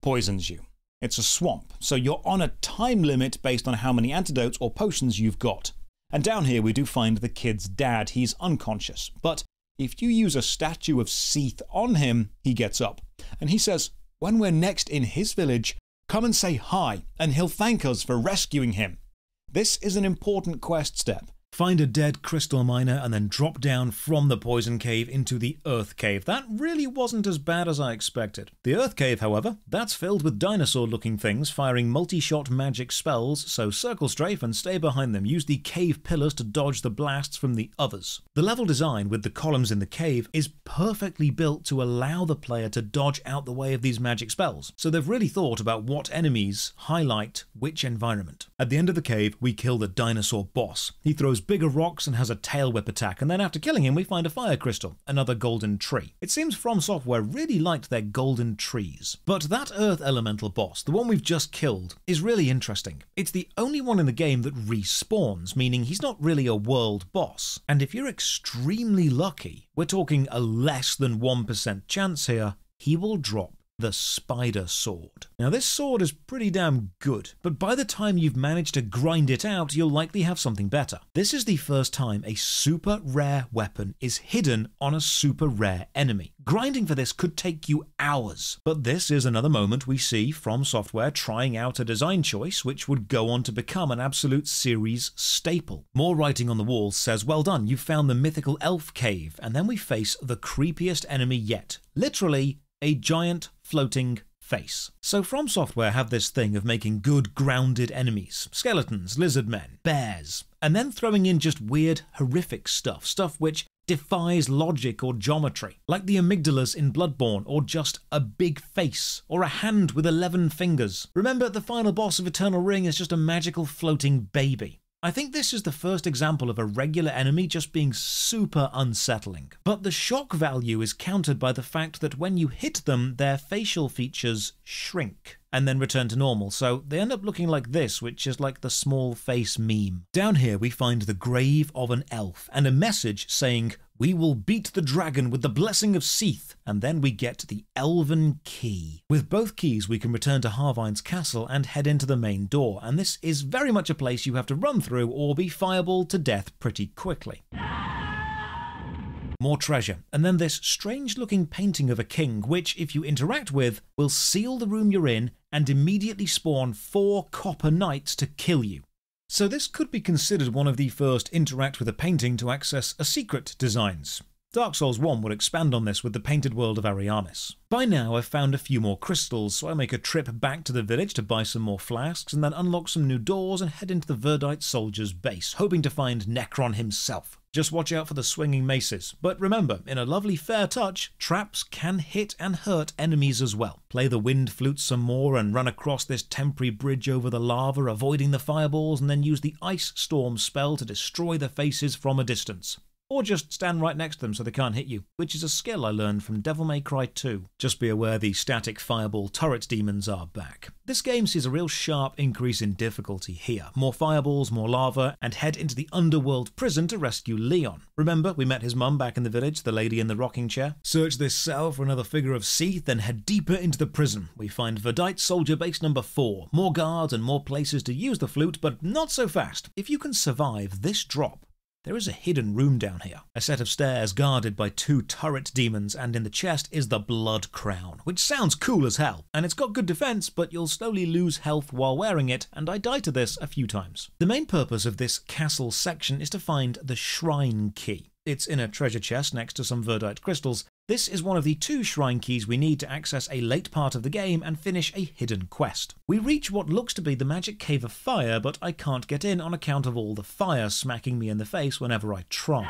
poisons you. It's a swamp, so you're on a time limit based on how many antidotes or potions you've got. And down here we do find the kid's dad. He's unconscious, but if you use a statue of Seath on him, he gets up. And he says, when we're next in his village, come and say hi, and he'll thank us for rescuing him. This is an important quest step. Find a dead crystal miner and then drop down from the Poison Cave into the Earth Cave. That really wasn't as bad as I expected. The Earth Cave, however, that's filled with dinosaur-looking things firing multi-shot magic spells, so circle strafe and stay behind them. Use the cave pillars to dodge the blasts from the others. The level design with the columns in the cave is perfectly built to allow the player to dodge out the way of these magic spells, so they've really thought about what enemies highlight which environment. At the end of the cave, we kill the dinosaur boss. He throws bigger rocks and has a tail whip attack, and then after killing him we find a fire crystal, another golden tree. It seems From Software really liked their golden trees. But that earth elemental boss, the one we've just killed, is really interesting. It's the only one in the game that respawns, meaning he's not really a world boss. And if you're extremely lucky, we're talking a less than 1% chance here, he will drop the Spider Sword. Now this sword is pretty damn good, but by the time you've managed to grind it out, you'll likely have something better. This is the first time a super rare weapon is hidden on a super rare enemy. Grinding for this could take you hours, but this is another moment we see From Software trying out a design choice which would go on to become an absolute series staple. More writing on the wall says, well done, you've found the mythical elf cave, and then we face the creepiest enemy yet. Literally, a giant floating face. So From Software have this thing of making good grounded enemies. Skeletons, lizard men, bears, and then throwing in just weird, horrific stuff which defies logic or geometry, like the amygdalas in Bloodborne, or just a big face, or a hand with 11 fingers. Remember, the final boss of Eternal Ring is just a magical floating baby. I think this is the first example of a regular enemy just being super unsettling. But the shock value is countered by the fact that when you hit them, their facial features shrink and then return to normal, so they end up looking like this, which is like the small face meme. Down here we find the grave of an elf and a message saying, "We will beat the dragon with the blessing of Seath," and then we get the Elven Key. With both keys we can return to Harvine's castle and head into the main door, and this is very much a place you have to run through or be fireball to death pretty quickly. More treasure, and then this strange-looking painting of a king, which, if you interact with, will seal the room you're in and immediately spawn 4 copper knights to kill you. So this could be considered one of the first interact with a painting to access a secret designs. Dark Souls 1 would expand on this with the painted world of Ariamis. By now I've found a few more crystals, so I make a trip back to the village to buy some more flasks and then unlock some new doors and head into the Verdite soldier's base, hoping to find Necron himself. Just watch out for the swinging maces. But remember, in a lovely fair touch, traps can hit and hurt enemies as well. Play the wind flute some more and run across this temporary bridge over the lava, avoiding the fireballs, and then use the ice storm spell to destroy the faces from a distance. or just stand right next to them so they can't hit you, which is a skill I learned from Devil May Cry 2. Just be aware the static fireball turret demons are back. This game sees a real sharp increase in difficulty here. More fireballs, more lava, and head into the underworld prison to rescue Leon. Remember, we met his mum back in the village, the lady in the rocking chair? Search this cell for another figure of Seath, then head deeper into the prison. We find Verdite Soldier Base number 4. More guards and more places to use the flute, but not so fast. If you can survive this drop, there is a hidden room down here. A set of stairs guarded by 2 turret demons, and in the chest is the Blood Crown, which sounds cool as hell. And it's got good defense, but you'll slowly lose health while wearing it, and I died to this a few times. The main purpose of this castle section is to find the Shrine Key. It's in a treasure chest next to some Verdite crystals. This is one of the 2 shrine keys we need to access a late part of the game and finish a hidden quest. We reach what looks to be the magic cave of fire, but I can't get in on account of all the fire smacking me in the face whenever I try.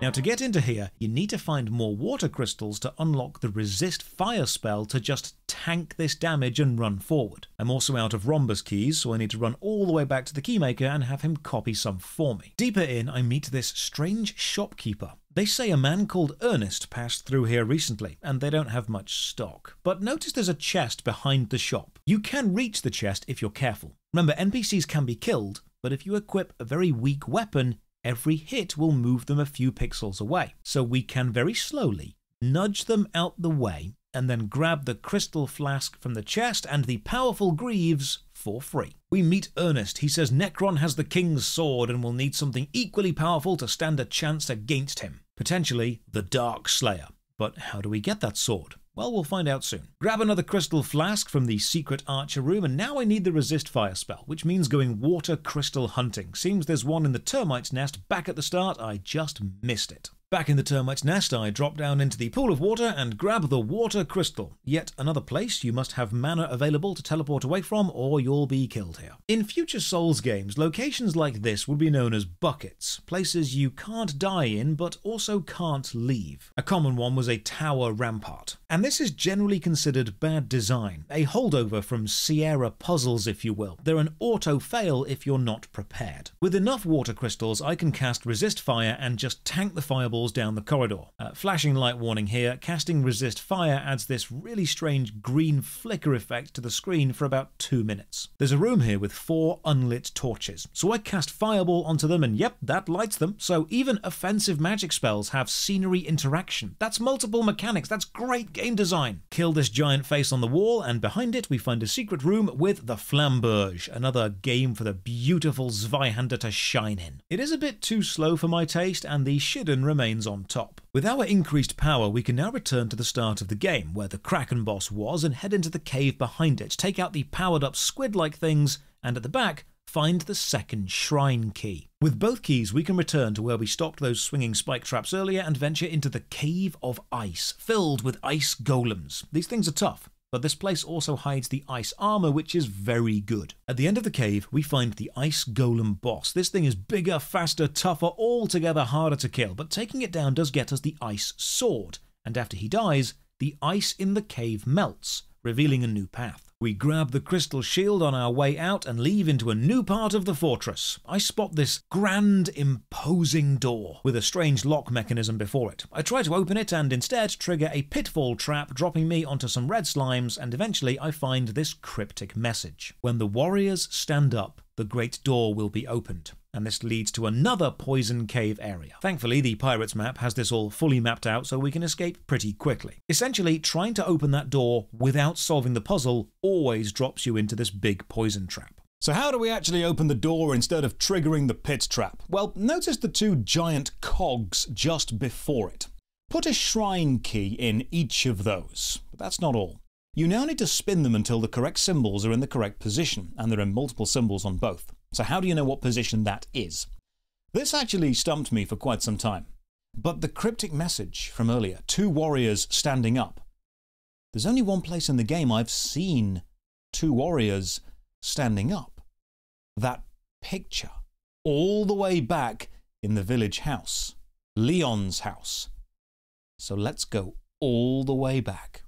Now, to get into here, you need to find more water crystals to unlock the resist fire spell to just tank this damage and run forward. I'm also out of Rhombus keys, so I need to run all the way back to the keymaker and have him copy some for me. Deeper in, I meet this strange shopkeeper. They say a man called Ernest passed through here recently, and they don't have much stock. But notice there's a chest behind the shop. You can reach the chest if you're careful. Remember, NPCs can be killed, but if you equip a very weak weapon, every hit will move them a few pixels away. So we can very slowly nudge them out the way and then grab the crystal flask from the chest and the powerful greaves for free. We meet Ernest. He says Necron has the king's sword and will need something equally powerful to stand a chance against him. Potentially the Dark Slayer. But how do we get that sword? Well, we'll find out soon. Grab another crystal flask from the secret archer room, and now I need the resist fire spell, which means going water crystal hunting. Seems there's one in the termite's nest back at the start. I just missed it. Back in the termite's nest, I drop down into the pool of water and grab the water crystal. Yet another place you must have mana available to teleport away from, or you'll be killed here. In future Souls games, locations like this would be known as buckets, places you can't die in, but also can't leave. A common one was a tower rampart. And this is generally considered bad design, a holdover from Sierra puzzles, if you will. They're an auto-fail if you're not prepared. With enough water crystals, I can cast resist fire and just tank the fireball down the corridor. Flashing light warning here, casting resist fire adds this really strange green flicker effect to the screen for about 2 minutes. There's a room here with 4 unlit torches, so I cast fireball onto them and yep, that lights them. So even offensive magic spells have scenery interaction. That's multiple mechanics, that's great game design. Kill this giant face on the wall, and behind it we find a secret room with the Flamberge, another game for the beautiful Zweihander to shine in. It is a bit too slow for my taste, and the Shidden remains on top. With our increased power, we can now return to the start of the game, where the Kraken boss was, and head into the cave behind it, take out the powered up squid-like things, and at the back, find the second shrine key. With both keys, we can return to where we stopped those swinging spike traps earlier and venture into the Cave of Ice, filled with ice golems. These things are tough, but this place also hides the ice armor, which is very good. At the end of the cave, we find the ice golem boss. This thing is bigger, faster, tougher, altogether harder to kill, but taking it down does get us the ice sword, and after he dies, the ice in the cave melts, revealing a new path. We grab the crystal shield on our way out and leave into a new part of the fortress. I spot this grand, imposing door with a strange lock mechanism before it. I try to open it and instead trigger a pitfall trap, dropping me onto some red slimes, and eventually I find this cryptic message. When the warriors stand up, the great door will be opened. And this leads to another poison cave area. Thankfully, the Pirates map has this all fully mapped out so we can escape pretty quickly. Essentially, trying to open that door without solving the puzzle always drops you into this big poison trap. So how do we actually open the door instead of triggering the pit trap? Well, notice the 2 giant cogs just before it. Put a shrine key in each of those, but that's not all. You now need to spin them until the correct symbols are in the correct position, and there are multiple symbols on both. So how do you know what position that is? This actually stumped me for quite some time. But the cryptic message from earlier, 2 warriors standing up. There's only one place in the game I've seen 2 warriors standing up. That picture, all the way back in the village house, Leon's house. So let's go all the way back.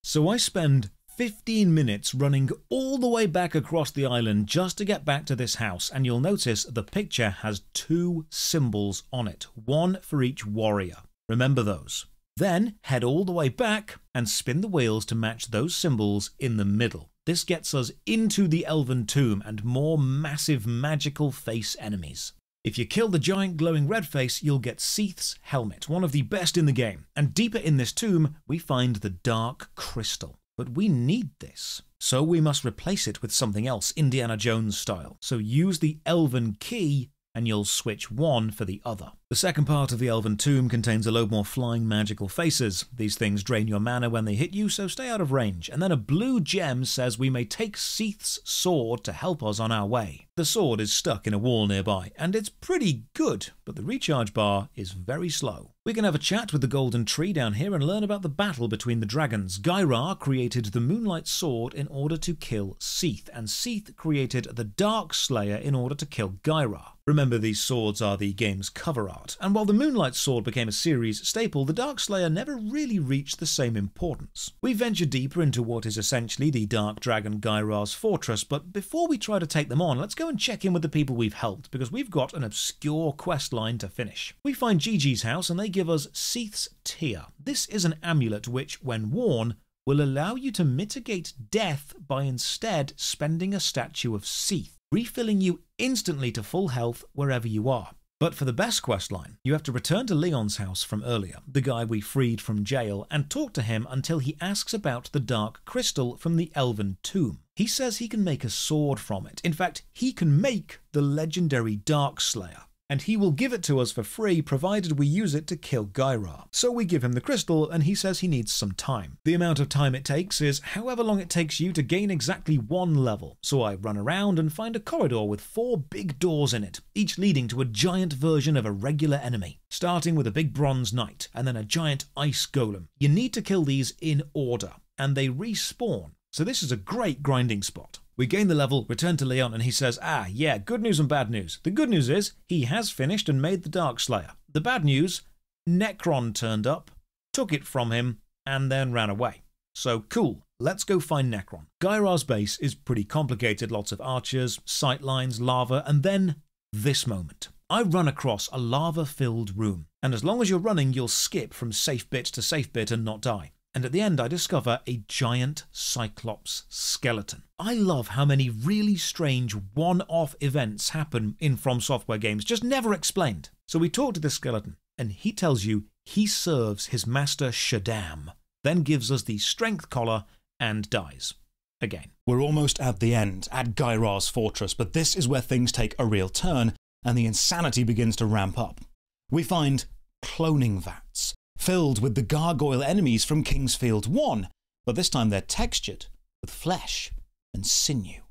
So I spend 15 minutes running all the way back across the island just to get back to this house, and you'll notice the picture has 2 symbols on it, one for each warrior. Remember those. Then head all the way back and spin the wheels to match those symbols in the middle. This gets us into the Elven Tomb and more massive magical face enemies. If you kill the giant glowing red face, you'll get Seath's helmet, one of the best in the game. And deeper in this tomb, we find the Dark Crystal. But we need this, so we must replace it with something else, Indiana Jones style. So use the Elven Key and you'll switch one for the other. The second part of the Elven Tomb contains a load more flying magical faces. These things drain your mana when they hit you, so stay out of range. And then a blue gem says we may take Seath's sword to help us on our way. The sword is stuck in a wall nearby, and it's pretty good, but the recharge bar is very slow. We can have a chat with the golden tree down here and learn about the battle between the dragons. Guyra created the Moonlight Sword in order to kill Seath, and Seath created the Dark Slayer in order to kill Guyra. Remember, these swords are the game's cover art, and while the Moonlight Sword became a series staple, the Dark Slayer never really reached the same importance. We venture deeper into what is essentially the Dark Dragon Guyra's fortress, but before we try to take them on, let's go and check in with the people we've helped, because we've got an obscure quest line to finish. We find Gigi's house and they give us Seath's Tear. This is an amulet which, when worn, will allow you to mitigate death by instead spending a statue of Seath, refilling you instantly to full health wherever you are. But for the best questline, you have to return to Leon's house from earlier, the guy we freed from jail, and talk to him until he asks about the Dark Crystal from the Elven Tomb. He says he can make a sword from it. In fact, he can make the legendary Dark Slayer, and he will give it to us for free provided we use it to kill Guyra. So we give him the crystal and he says he needs some time. The amount of time it takes is however long it takes you to gain exactly 1 level. So I run around and find a corridor with 4 big doors in it, each leading to a giant version of a regular enemy, starting with a big bronze knight and then a giant ice golem. You need to kill these in order, and they respawn. So this is a great grinding spot. We gain the level, return to Leon, and he says, yeah, good news and bad news. The good news is, he has finished and made the Dark Slayer. The bad news, Necron turned up, took it from him, and then ran away. So cool, let's go find Necron. Guyra's base is pretty complicated, lots of archers, sightlines, lava, and then this moment. I run across a lava-filled room, and as long as you're running, you'll skip from safe bit to safe bit and not die. And at the end I discover a giant Cyclops skeleton. I love how many really strange one-off events happen in From Software games, just never explained. So we talk to the skeleton, and he tells you he serves his master Shaddam, then gives us the strength collar and dies. Again. We're almost at the end, at Guyra's fortress, but this is where things take a real turn, and the insanity begins to ramp up. We find cloning vats, filled with the gargoyle enemies from Kingsfield 1, but this time they're textured with flesh and sinew.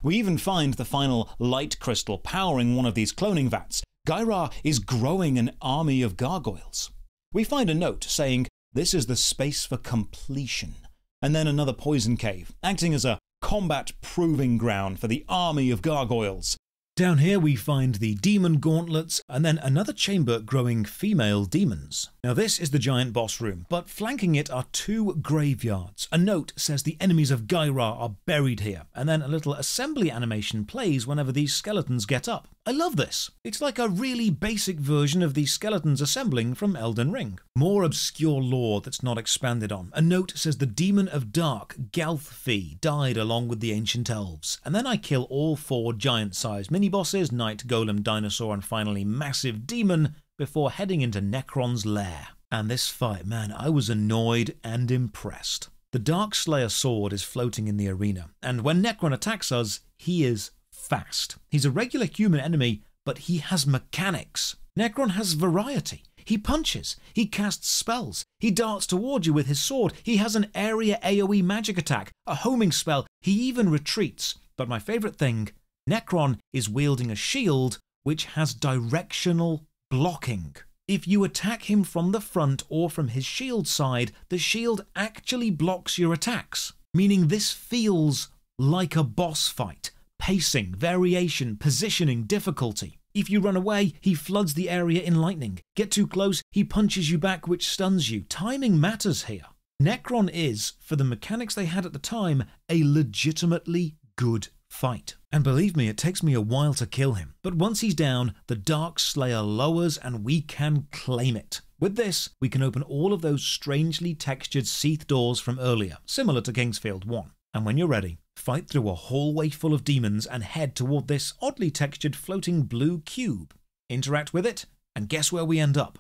We even find the final light crystal powering one of these cloning vats. Guyra is growing an army of gargoyles. We find a note saying this is the space for completion, and then another poison cave, acting as a combat proving ground for the army of gargoyles. Down here we find the demon gauntlets, and then another chamber growing female demons. Now this is the giant boss room, but flanking it are 2 graveyards. A note says the enemies of Guyra are buried here, and then a little assembly animation plays whenever these skeletons get up. I love this. It's like a really basic version of the skeletons assembling from Elden Ring. More obscure lore that's not expanded on. A note says the demon of dark, Galthfi, died along with the ancient elves. And then I kill all 4 giant-sized mini-bosses, knight, golem, dinosaur, and finally massive demon, before heading into Necron's lair. And this fight, man, I was annoyed and impressed. The Dark Slayer sword is floating in the arena, and when Necron attacks us, he is fast. He's a regular human enemy, but he has mechanics. Necron has variety. He punches, he casts spells, he darts toward you with his sword, he has an area AoE magic attack, a homing spell, he even retreats. But my favourite thing, Necron is wielding a shield which has directional blocking. If you attack him from the front or from his shield side, the shield actually blocks your attacks, meaning this feels like a boss fight. Pacing, variation, positioning, difficulty. If you run away, he floods the area in lightning. Get too close, he punches you back, which stuns you. Timing matters here. Necron is, for the mechanics they had at the time, a legitimately good fight. And believe me, it takes me a while to kill him. But once he's down, the Dark Slayer lowers and we can claim it. With this, we can open all of those strangely textured Seath doors from earlier, similar to Kingsfield 1. And when you're ready, fight through a hallway full of demons and head toward this oddly textured floating blue cube. Interact with it, and guess where we end up?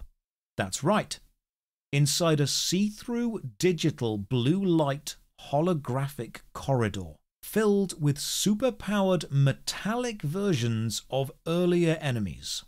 That's right. Inside a see-through digital blue light holographic corridor, filled with super-powered metallic versions of earlier enemies.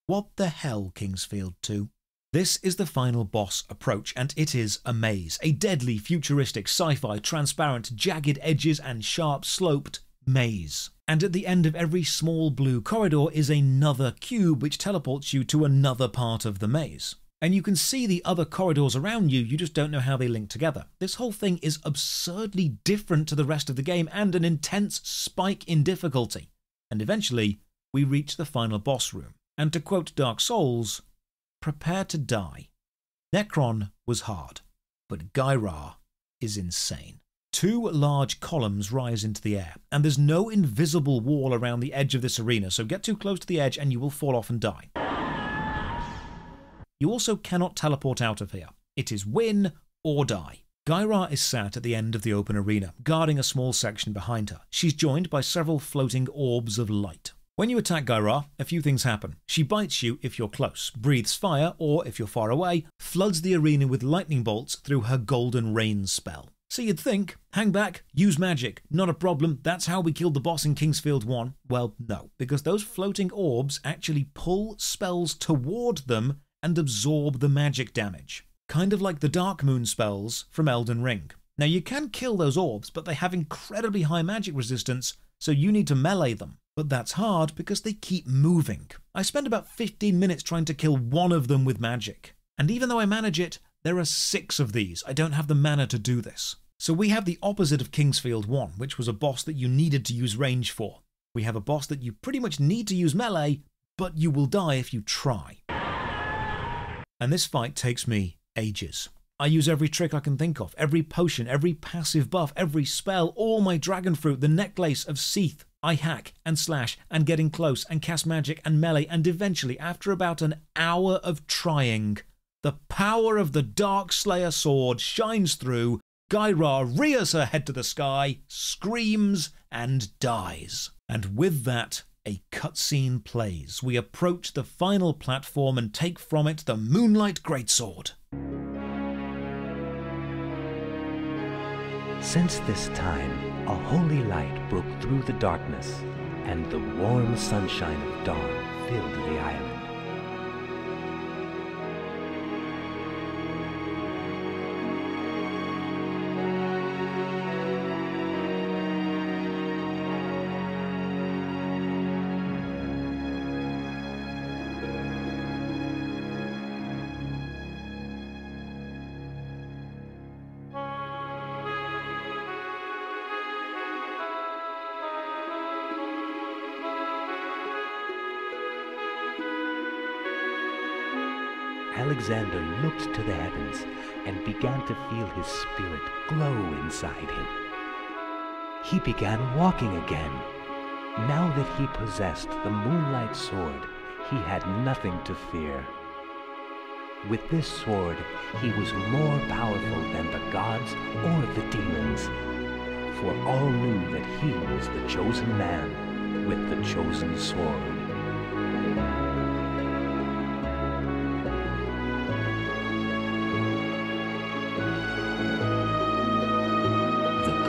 What the hell, Kingsfield 2? This is the final boss approach, and it is a maze. A deadly, futuristic, sci-fi, transparent, jagged edges and sharp-sloped maze. And at the end of every small blue corridor is another cube which teleports you to another part of the maze. And you can see the other corridors around you, you just don't know how they link together. This whole thing is absurdly different to the rest of the game and an intense spike in difficulty. And eventually, we reach the final boss room. And to quote Dark Souls, prepare to die. Necron was hard, but Guyra is insane. 2 large columns rise into the air, and there's no invisible wall around the edge of this arena, so get too close to the edge and you will fall off and die. You also cannot teleport out of here. It is win or die. Guyra is sat at the end of the open arena, guarding a small section behind her. She's joined by several floating orbs of light. When you attack Guyra, a few things happen. She bites you if you're close, breathes fire, or if you're far away, floods the arena with lightning bolts through her golden rain spell. So you'd think, hang back, use magic, not a problem, that's how we killed the boss in Kingsfield 1. Well, no, because those floating orbs actually pull spells toward them and absorb the magic damage. Kind of like the Dark Moon spells from Elden Ring. Now you can kill those orbs, but they have incredibly high magic resistance, so you need to melee them. But that's hard because they keep moving. I spend about 15 minutes trying to kill one of them with magic. And even though I manage it, there are 6 of these. I don't have the mana to do this. So we have the opposite of Kingsfield 1, which was a boss that you needed to use range for. We have a boss that you pretty much need to use melee, but you will die if you try. And this fight takes me ages. I use every trick I can think of, every potion, every passive buff, every spell, all my dragon fruit, the necklace of Seath. I hack and slash and get in close and cast magic and melee, and eventually, after about an hour of trying, the power of the Dark Slayer sword shines through. Guyra rears her head to the sky, screams, and dies. And with that, a cutscene plays. We approach the final platform and take from it the Moonlight Greatsword. Since this time, a holy light broke through the darkness, and the warm sunshine of dawn filled the island. Alexander looked to the heavens and began to feel his spirit glow inside him. He began walking again. Now that he possessed the Moonlight Sword, he had nothing to fear. With this sword, he was more powerful than the gods or the demons, for all knew that he was the chosen man with the chosen sword.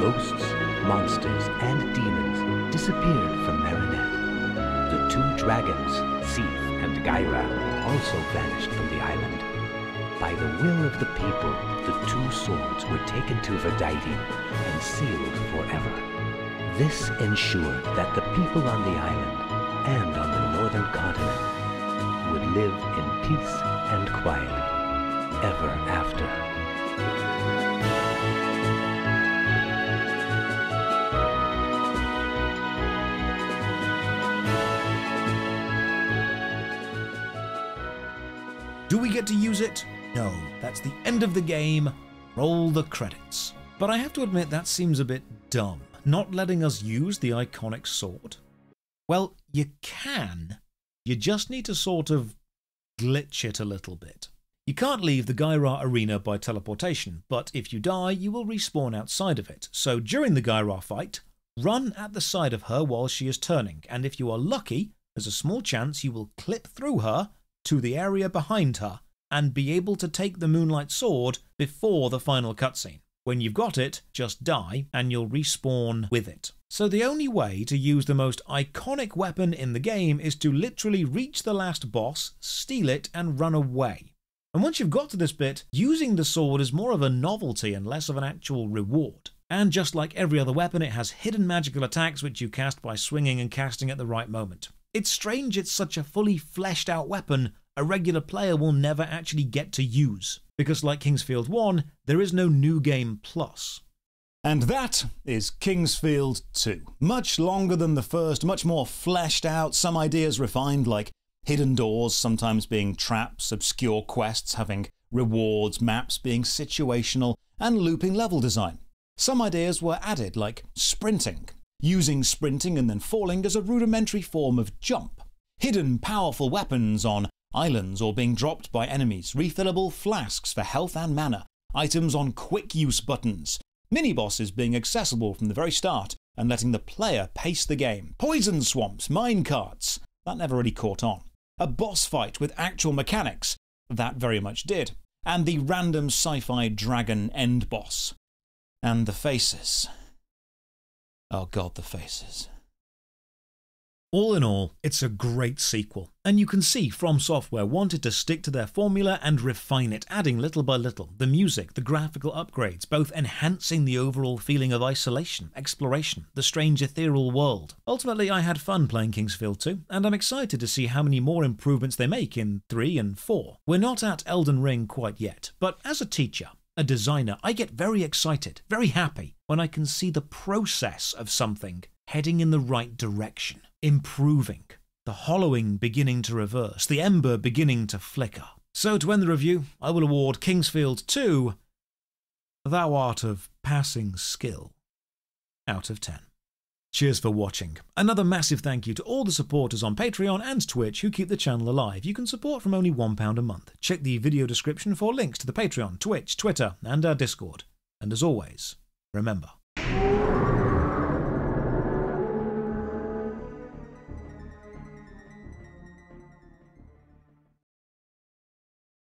Ghosts, monsters, and demons disappeared from Melanat. The 2 dragons, Seath and Guyra, also vanished from the island. By the will of the people, the 2 swords were taken to Verdighting and sealed forever. This ensured that the people on the island and on the northern continent would live in peace and quiet ever after. Do we get to use it? No, that's the end of the game. Roll the credits. But I have to admit that seems a bit dumb, not letting us use the iconic sword. Well, you can. You just need to sort of glitch it a little bit. You can't leave the Guyra arena by teleportation, but if you die, you will respawn outside of it. So during the Guyra fight, run at the side of her while she is turning, and if you are lucky, there's a small chance you will clip through her to the area behind her and be able to take the Moonlight Sword before the final cutscene. When you've got it, just die and you'll respawn with it. So the only way to use the most iconic weapon in the game is to literally reach the last boss, steal it, and run away. And once you've got to this bit, using the sword is more of a novelty and less of an actual reward. And just like every other weapon, it has hidden magical attacks which you cast by swinging and casting at the right moment. It's strange it's such a fully fleshed out weapon a regular player will never actually get to use, because like Kingsfield 1, there is no New Game Plus. And that is Kingsfield 2. Much longer than the first, much more fleshed out, some ideas refined like hidden doors sometimes being traps, obscure quests having rewards, maps being situational, and looping level design. Some ideas were added like sprinting, using sprinting and then falling as a rudimentary form of jump, hidden powerful weapons on islands or being dropped by enemies, refillable flasks for health and mana, items on quick use buttons, mini-bosses being accessible from the very start and letting the player pace the game, poison swamps, minecarts, that never really caught on, a boss fight with actual mechanics, that very much did, and the random sci-fi dragon end boss. And the faces. Oh god, the faces. All in all, it's a great sequel, and you can see From Software wanted to stick to their formula and refine it, adding little by little the music, the graphical upgrades, both enhancing the overall feeling of isolation, exploration, the strange ethereal world. Ultimately, I had fun playing Kingsfield 2, and I'm excited to see how many more improvements they make in 3 and 4. We're not at Elden Ring quite yet, but as a teacher, a designer, I get very excited, very happy, when I can see the process of something heading in the right direction, improving, the hollowing beginning to reverse, the ember beginning to flicker. So to end the review, I will award Kingsfield 2 Thou Art of Passing Skill out of 10. Cheers for watching. Another massive thank you to all the supporters on Patreon and Twitch who keep the channel alive. You can support from only £1 a month. Check the video description for links to the Patreon, Twitch, Twitter, and our Discord. And as always, remember,